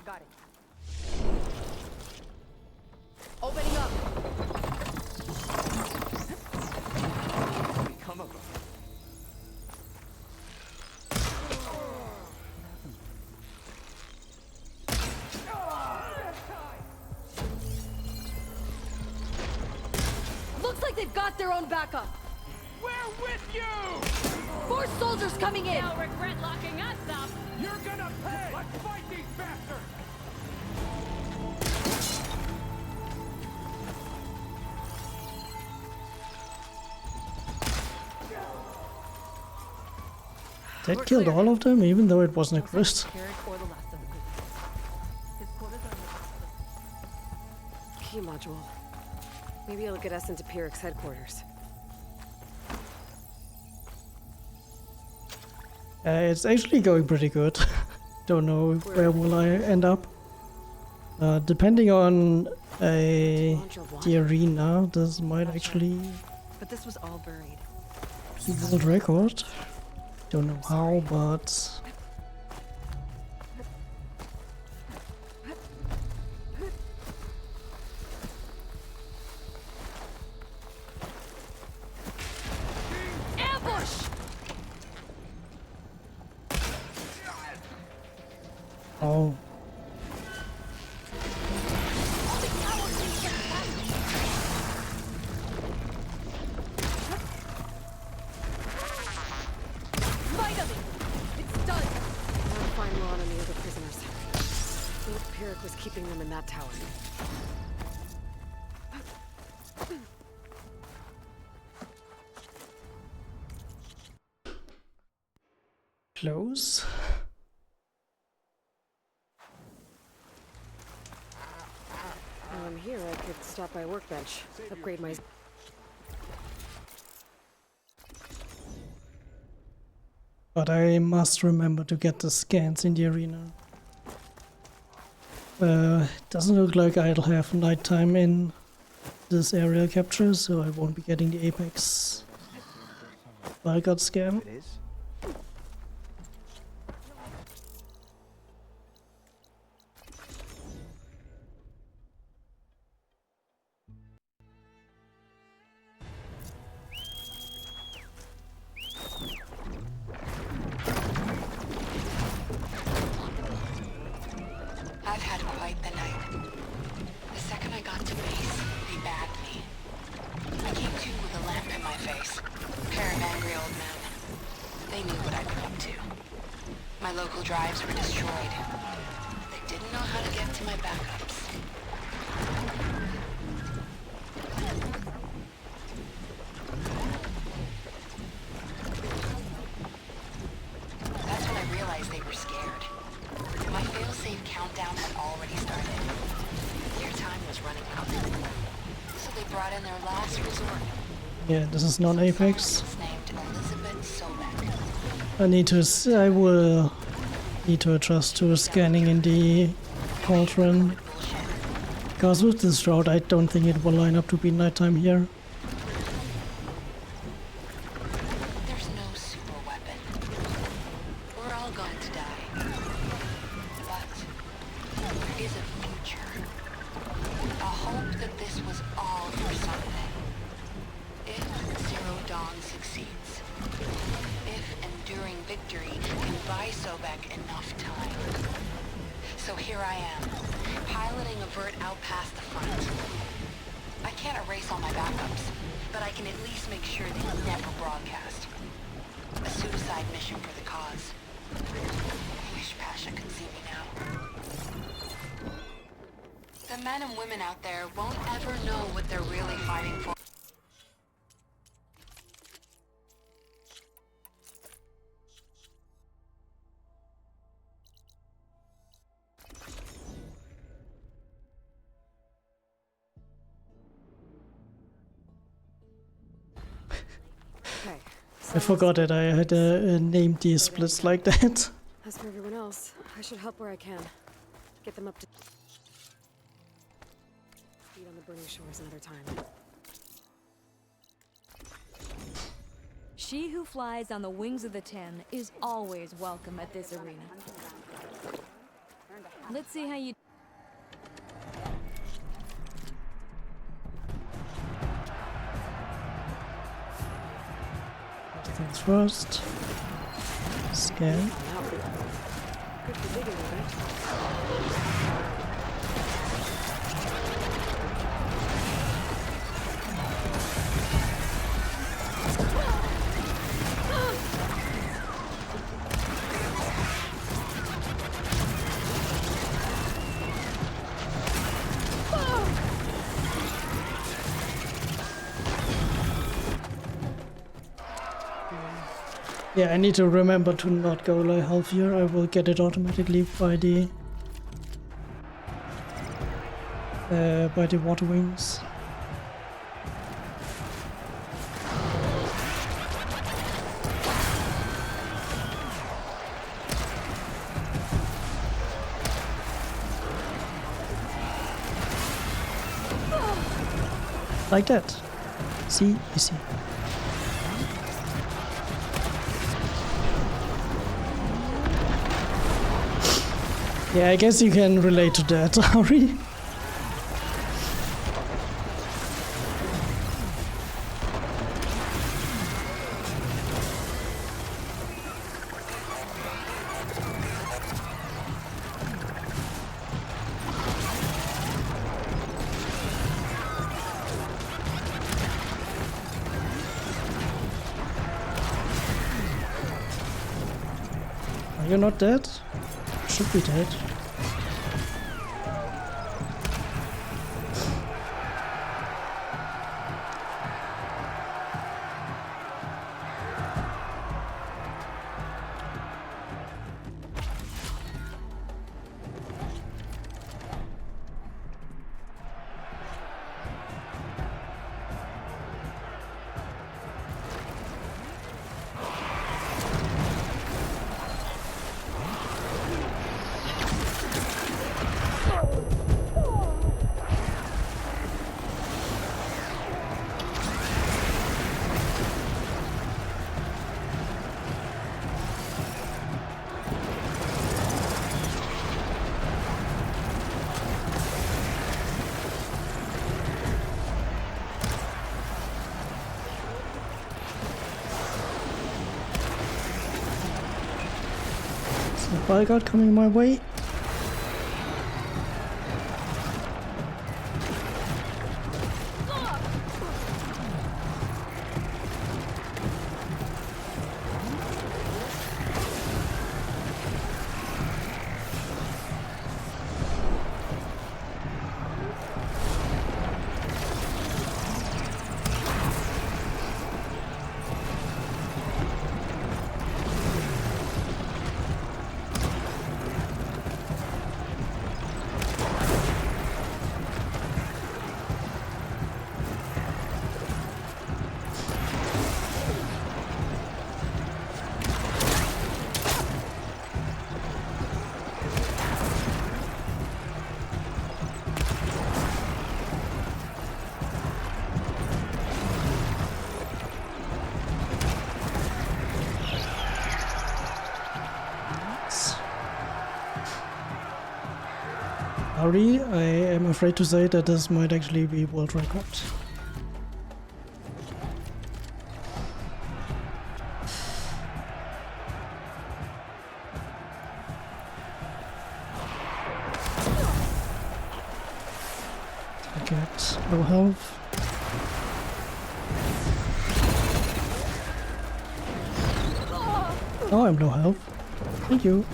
[SPEAKER 4] Got it. Opening up.
[SPEAKER 11] Become of them.
[SPEAKER 4] Looks like they've got their own backup.
[SPEAKER 11] We're with you!
[SPEAKER 4] More soldiers coming in.
[SPEAKER 12] They'll regret locking us up.
[SPEAKER 11] You're gonna pay! Let's fight these bastards!
[SPEAKER 1] That killed all of them, even though it wasn't a quest.
[SPEAKER 2] Key module. Maybe it'll get us into Pyrrhic's headquarters.
[SPEAKER 1] It's actually going pretty good. Don't know where will I end up. Depending on the arena, this might actually
[SPEAKER 4] But this was all buried.
[SPEAKER 1] be a world record. Don't know how, but
[SPEAKER 4] Ambush!
[SPEAKER 1] oh,
[SPEAKER 4] Finally! It's done!
[SPEAKER 2] I'll find Ron and the other prisoners. I think Pyrrhic was keeping them in that tower.
[SPEAKER 1] close.
[SPEAKER 2] While I'm here, I could stop by a workbench, upgrade my...
[SPEAKER 1] But I must remember to get the scans in the arena. Doesn't look like I'll have nighttime in this aerial capture, so I won't be getting the Apex Valgard scan.
[SPEAKER 14] It is.
[SPEAKER 7] I've had quite the night. The second I got to base, they bagged me. I came to with a lamp in my face. Pair of angry old men. They knew what I'd been up to. My local drives were destroyed. They didn't know how to get to my backups. That's when I realized they were scared. My fail-safe countdown had already started. Their time was running out. So they brought in their last resort.
[SPEAKER 1] Yeah, this is non-Apex.
[SPEAKER 7] It's named Elizabeth Sobek.
[SPEAKER 1] I will need to adjust to scanning in the cauldron. Because with this route, I don't think it will line up to be nighttime here.
[SPEAKER 7] There's no super weapon. We're all going to die. But there is a future. A hope that this was all for something. If Zero Dawn succeeds. If enduring victory can buy Sobek enough time. So here I am, piloting a vert out past the front. I can't erase all my backups, but I can at least make sure they never broadcast. A suicide mission for the cause. I wish wish Pasha could see me now. The men and women out there won't ever know what they're really fighting for.
[SPEAKER 2] Okay.
[SPEAKER 1] I forgot that I had named these splits like that.
[SPEAKER 2] As for everyone else, I should help where I can. Get them up to speed on the burning shores another time.
[SPEAKER 15] She who flies on the wings of the 10 is always welcome at this arena. Let's see how you...
[SPEAKER 1] First things first. Scan.
[SPEAKER 2] Good for digging, right?
[SPEAKER 1] Yeah, I need to remember to not go like half here. I will get it automatically by the water wings. Like that. See? You see. Yeah, I guess you can relate to that, Ari. Are you not dead? Should be dead. Bodyguard coming my way. Ari, I am afraid to say that this might actually be world record. I get low health. Oh, I'm low health. Thank you.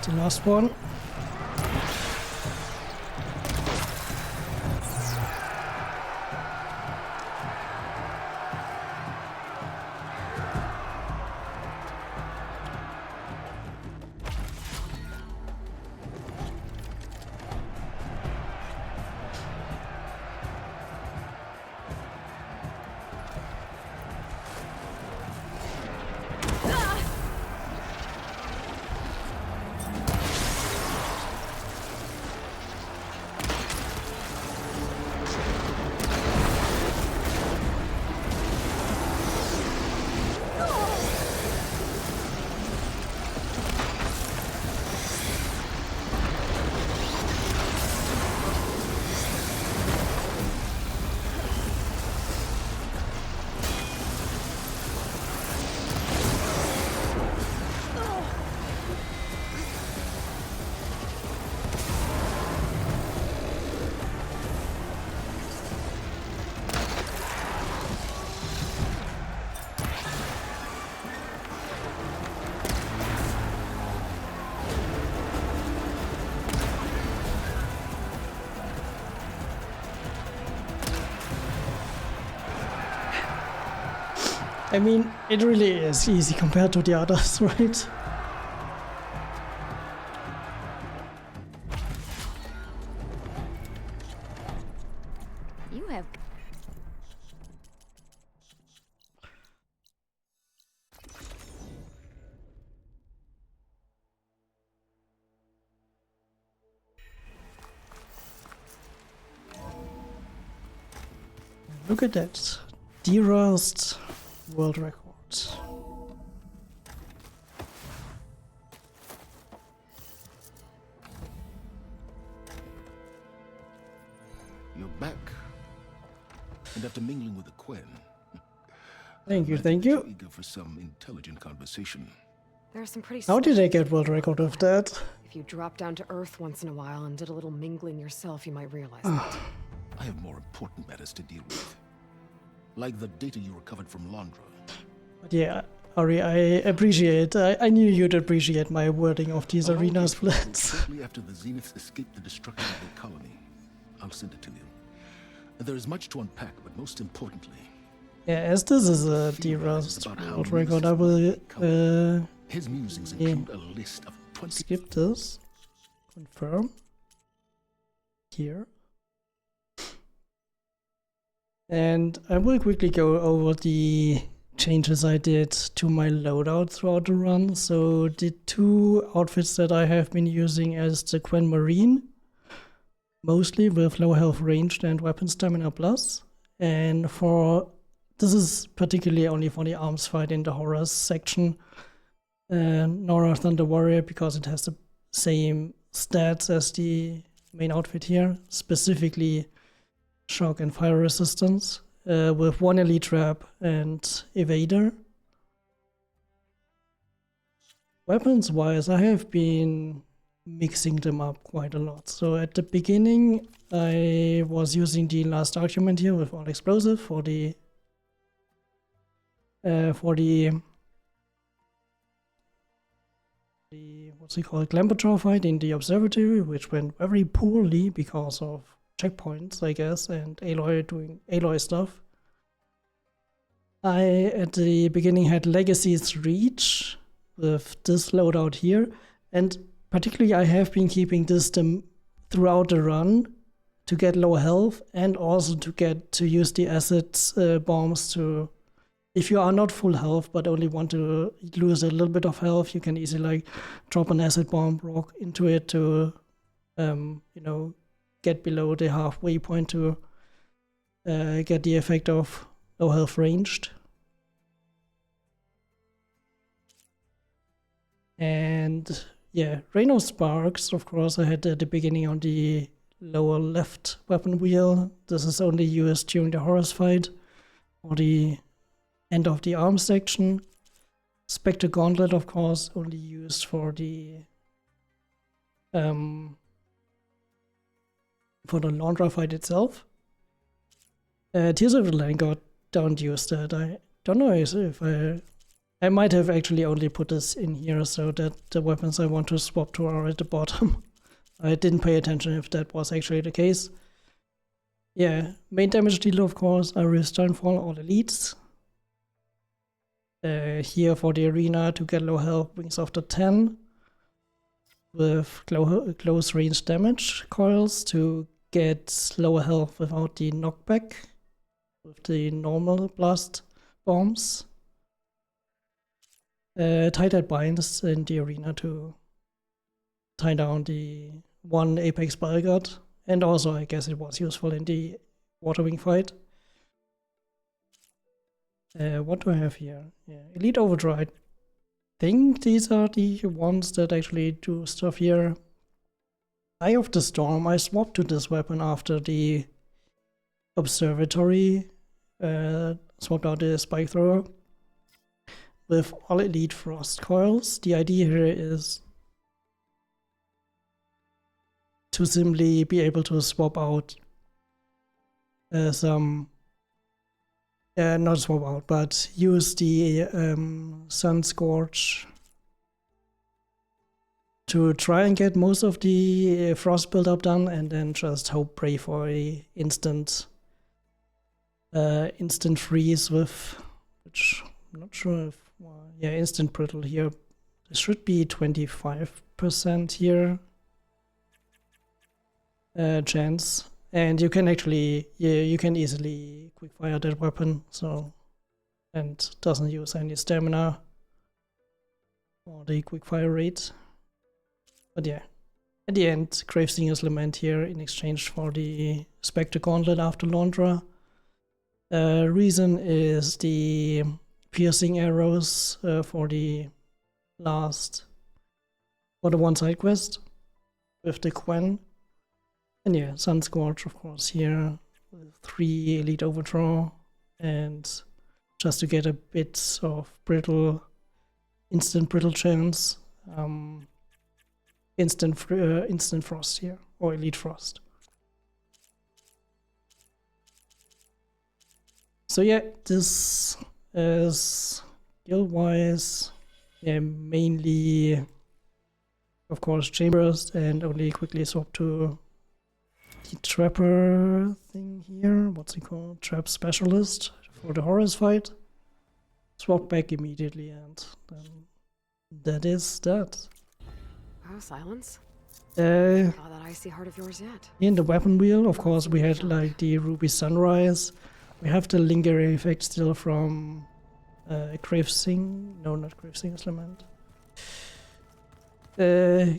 [SPEAKER 1] the last one. I mean, it really is easy compared to the others, right?
[SPEAKER 15] You have...
[SPEAKER 1] Look at that. D-Rust world record.
[SPEAKER 8] You're back. And after mingling with the Quen,
[SPEAKER 1] Thank you, thank you.
[SPEAKER 8] eager for some intelligent conversation.
[SPEAKER 2] There's some pretty.
[SPEAKER 1] How did I get world record of that?
[SPEAKER 2] If you dropped down to Earth once in a while and did a little mingling yourself, you might realize that.
[SPEAKER 8] I have more important matters to deal with. Like the data you recovered from Londra.
[SPEAKER 1] But yeah, Ari, I appreciate. I knew you'd appreciate my wording of these arena splits.
[SPEAKER 8] Shortly after the Zeniths escaped the destruction of the colony. I'll send it to you. There is much to unpack, but most importantly...
[SPEAKER 1] Yeah, as this is a D-Rust world record, I will
[SPEAKER 8] his musings include a list of 20...
[SPEAKER 1] skip this. Confirm. Here. And I will quickly go over the changes I did to my loadout throughout the run. So the two outfits that I have been using as the Quen Marine, mostly with low health ranged and weapon stamina plus. And for this is particularly only for the arms fight in the horrors section. Nora Thunder Warrior, because it has the same stats as the main outfit here, specifically shock and fire resistance, with 1 elite trap and evader. Weapons wise, I have been mixing them up quite a lot. So at the beginning I was using the last argument here with all explosive for the what's it called, Glambator fight in the observatory, which went very poorly because of checkpoints, I guess, and Aloy doing Aloy stuff. I at the beginning had Legacy's Reach with this loadout here, and particularly I have been keeping this throughout the run to get low health and also to use the acid bombs to, if you are not full health but only want to lose a little bit of health, you can easily like drop an acid bomb rock into it to you know, get below the halfway point to get the effect of low health ranged. And yeah, Rain of Sparks, of course, I had at the beginning on the lower left weapon wheel. This is only used during the horrors fight or the end of the arms section. Spectre Gauntlet, of course, only used for the Londra fight itself. Tears of the Land God don't use that. I don't know if I I might have actually only put this in here so that the weapons I want to swap to are at the bottom. I didn't pay attention if that was actually the case. Yeah, main damage dealer, of course, Iris Stonefall, all elites. Here for the arena to get low health, Wings of the 10. With close range damage coils to get lower health without the knockback. With the normal blast bombs. Tie-Dye binds in the arena to tie down the one Apex Bodyguard. And also, I guess it was useful in the Waterwing fight. What do I have here? Yeah, Elite Overdrive. I think these are the ones that actually do stuff here. Eye of the Storm. I swapped to this weapon after the Observatory. Swapped out the Spike Thrower. With all Elite Frost Coils. The idea here is to simply be able to swap out some, not swap out, but use the Sun Scorch to try and get most of the frost build-up done, and then just hope, pray for a instant freeze with, which I'm not sure if, yeah, instant brittle here. This should be 25% here. Chance, and you can actually, you can easily quickfire that weapon, so, and doesn't use any stamina or the quickfire rate. But yeah, at the end, Gravestinger's Lament here in exchange for the Spectre Gauntlet after Laundra. Reason is the piercing arrows for the one side quest with the Quen. And yeah, Sun Scorch, of course, here with 3 Elite Overdraw, and just to get a bit of instant brittle chance, instant frost here, or Elite Frost. So yeah, this is skill-wise, yeah, mainly, of course, Chambers, and only quickly swap to the Trapper thing here. What's he called? Trap Specialist for the Horus fight. Swap back immediately, and then that is that.
[SPEAKER 2] Oh, silence. That icy heart of yours yet.
[SPEAKER 1] In the weapon wheel, of course, we had like the Ruby Sunrise. We have the lingering effect still from Gravesing. No, not Gravesinger's Lament.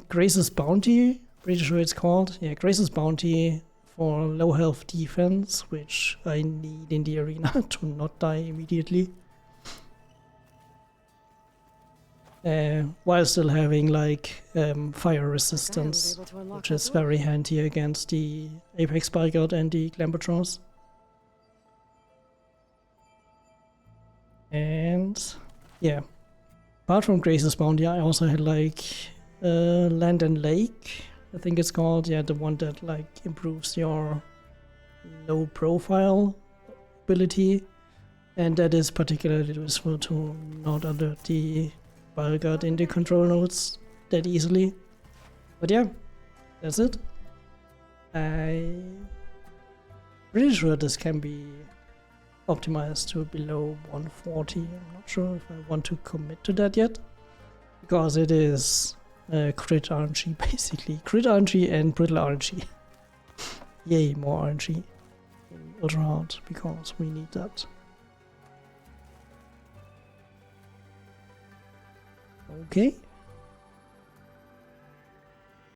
[SPEAKER 1] Grace's Bounty. Pretty sure it's called. Yeah, Grace's Bounty for low health defense, which I need in the arena to not die immediately. While still having like fire resistance, which is very handy against the Apex Bodyguard and the Glambatrons. And yeah, apart from Grace's Bounty, I also had like Land and Lake, I think it's called. Yeah, the one that like improves your low profile ability, and that is particularly useful to not alert the Bodyguard in the control nodes that easily. But yeah, that's it. I'm pretty sure this can be optimized to below 140. I'm not sure if I want to commit to that yet, because it is crit RNG basically. Crit RNG and brittle RNG. Yay, more RNG in Ultra Hard, because we need that. Okay.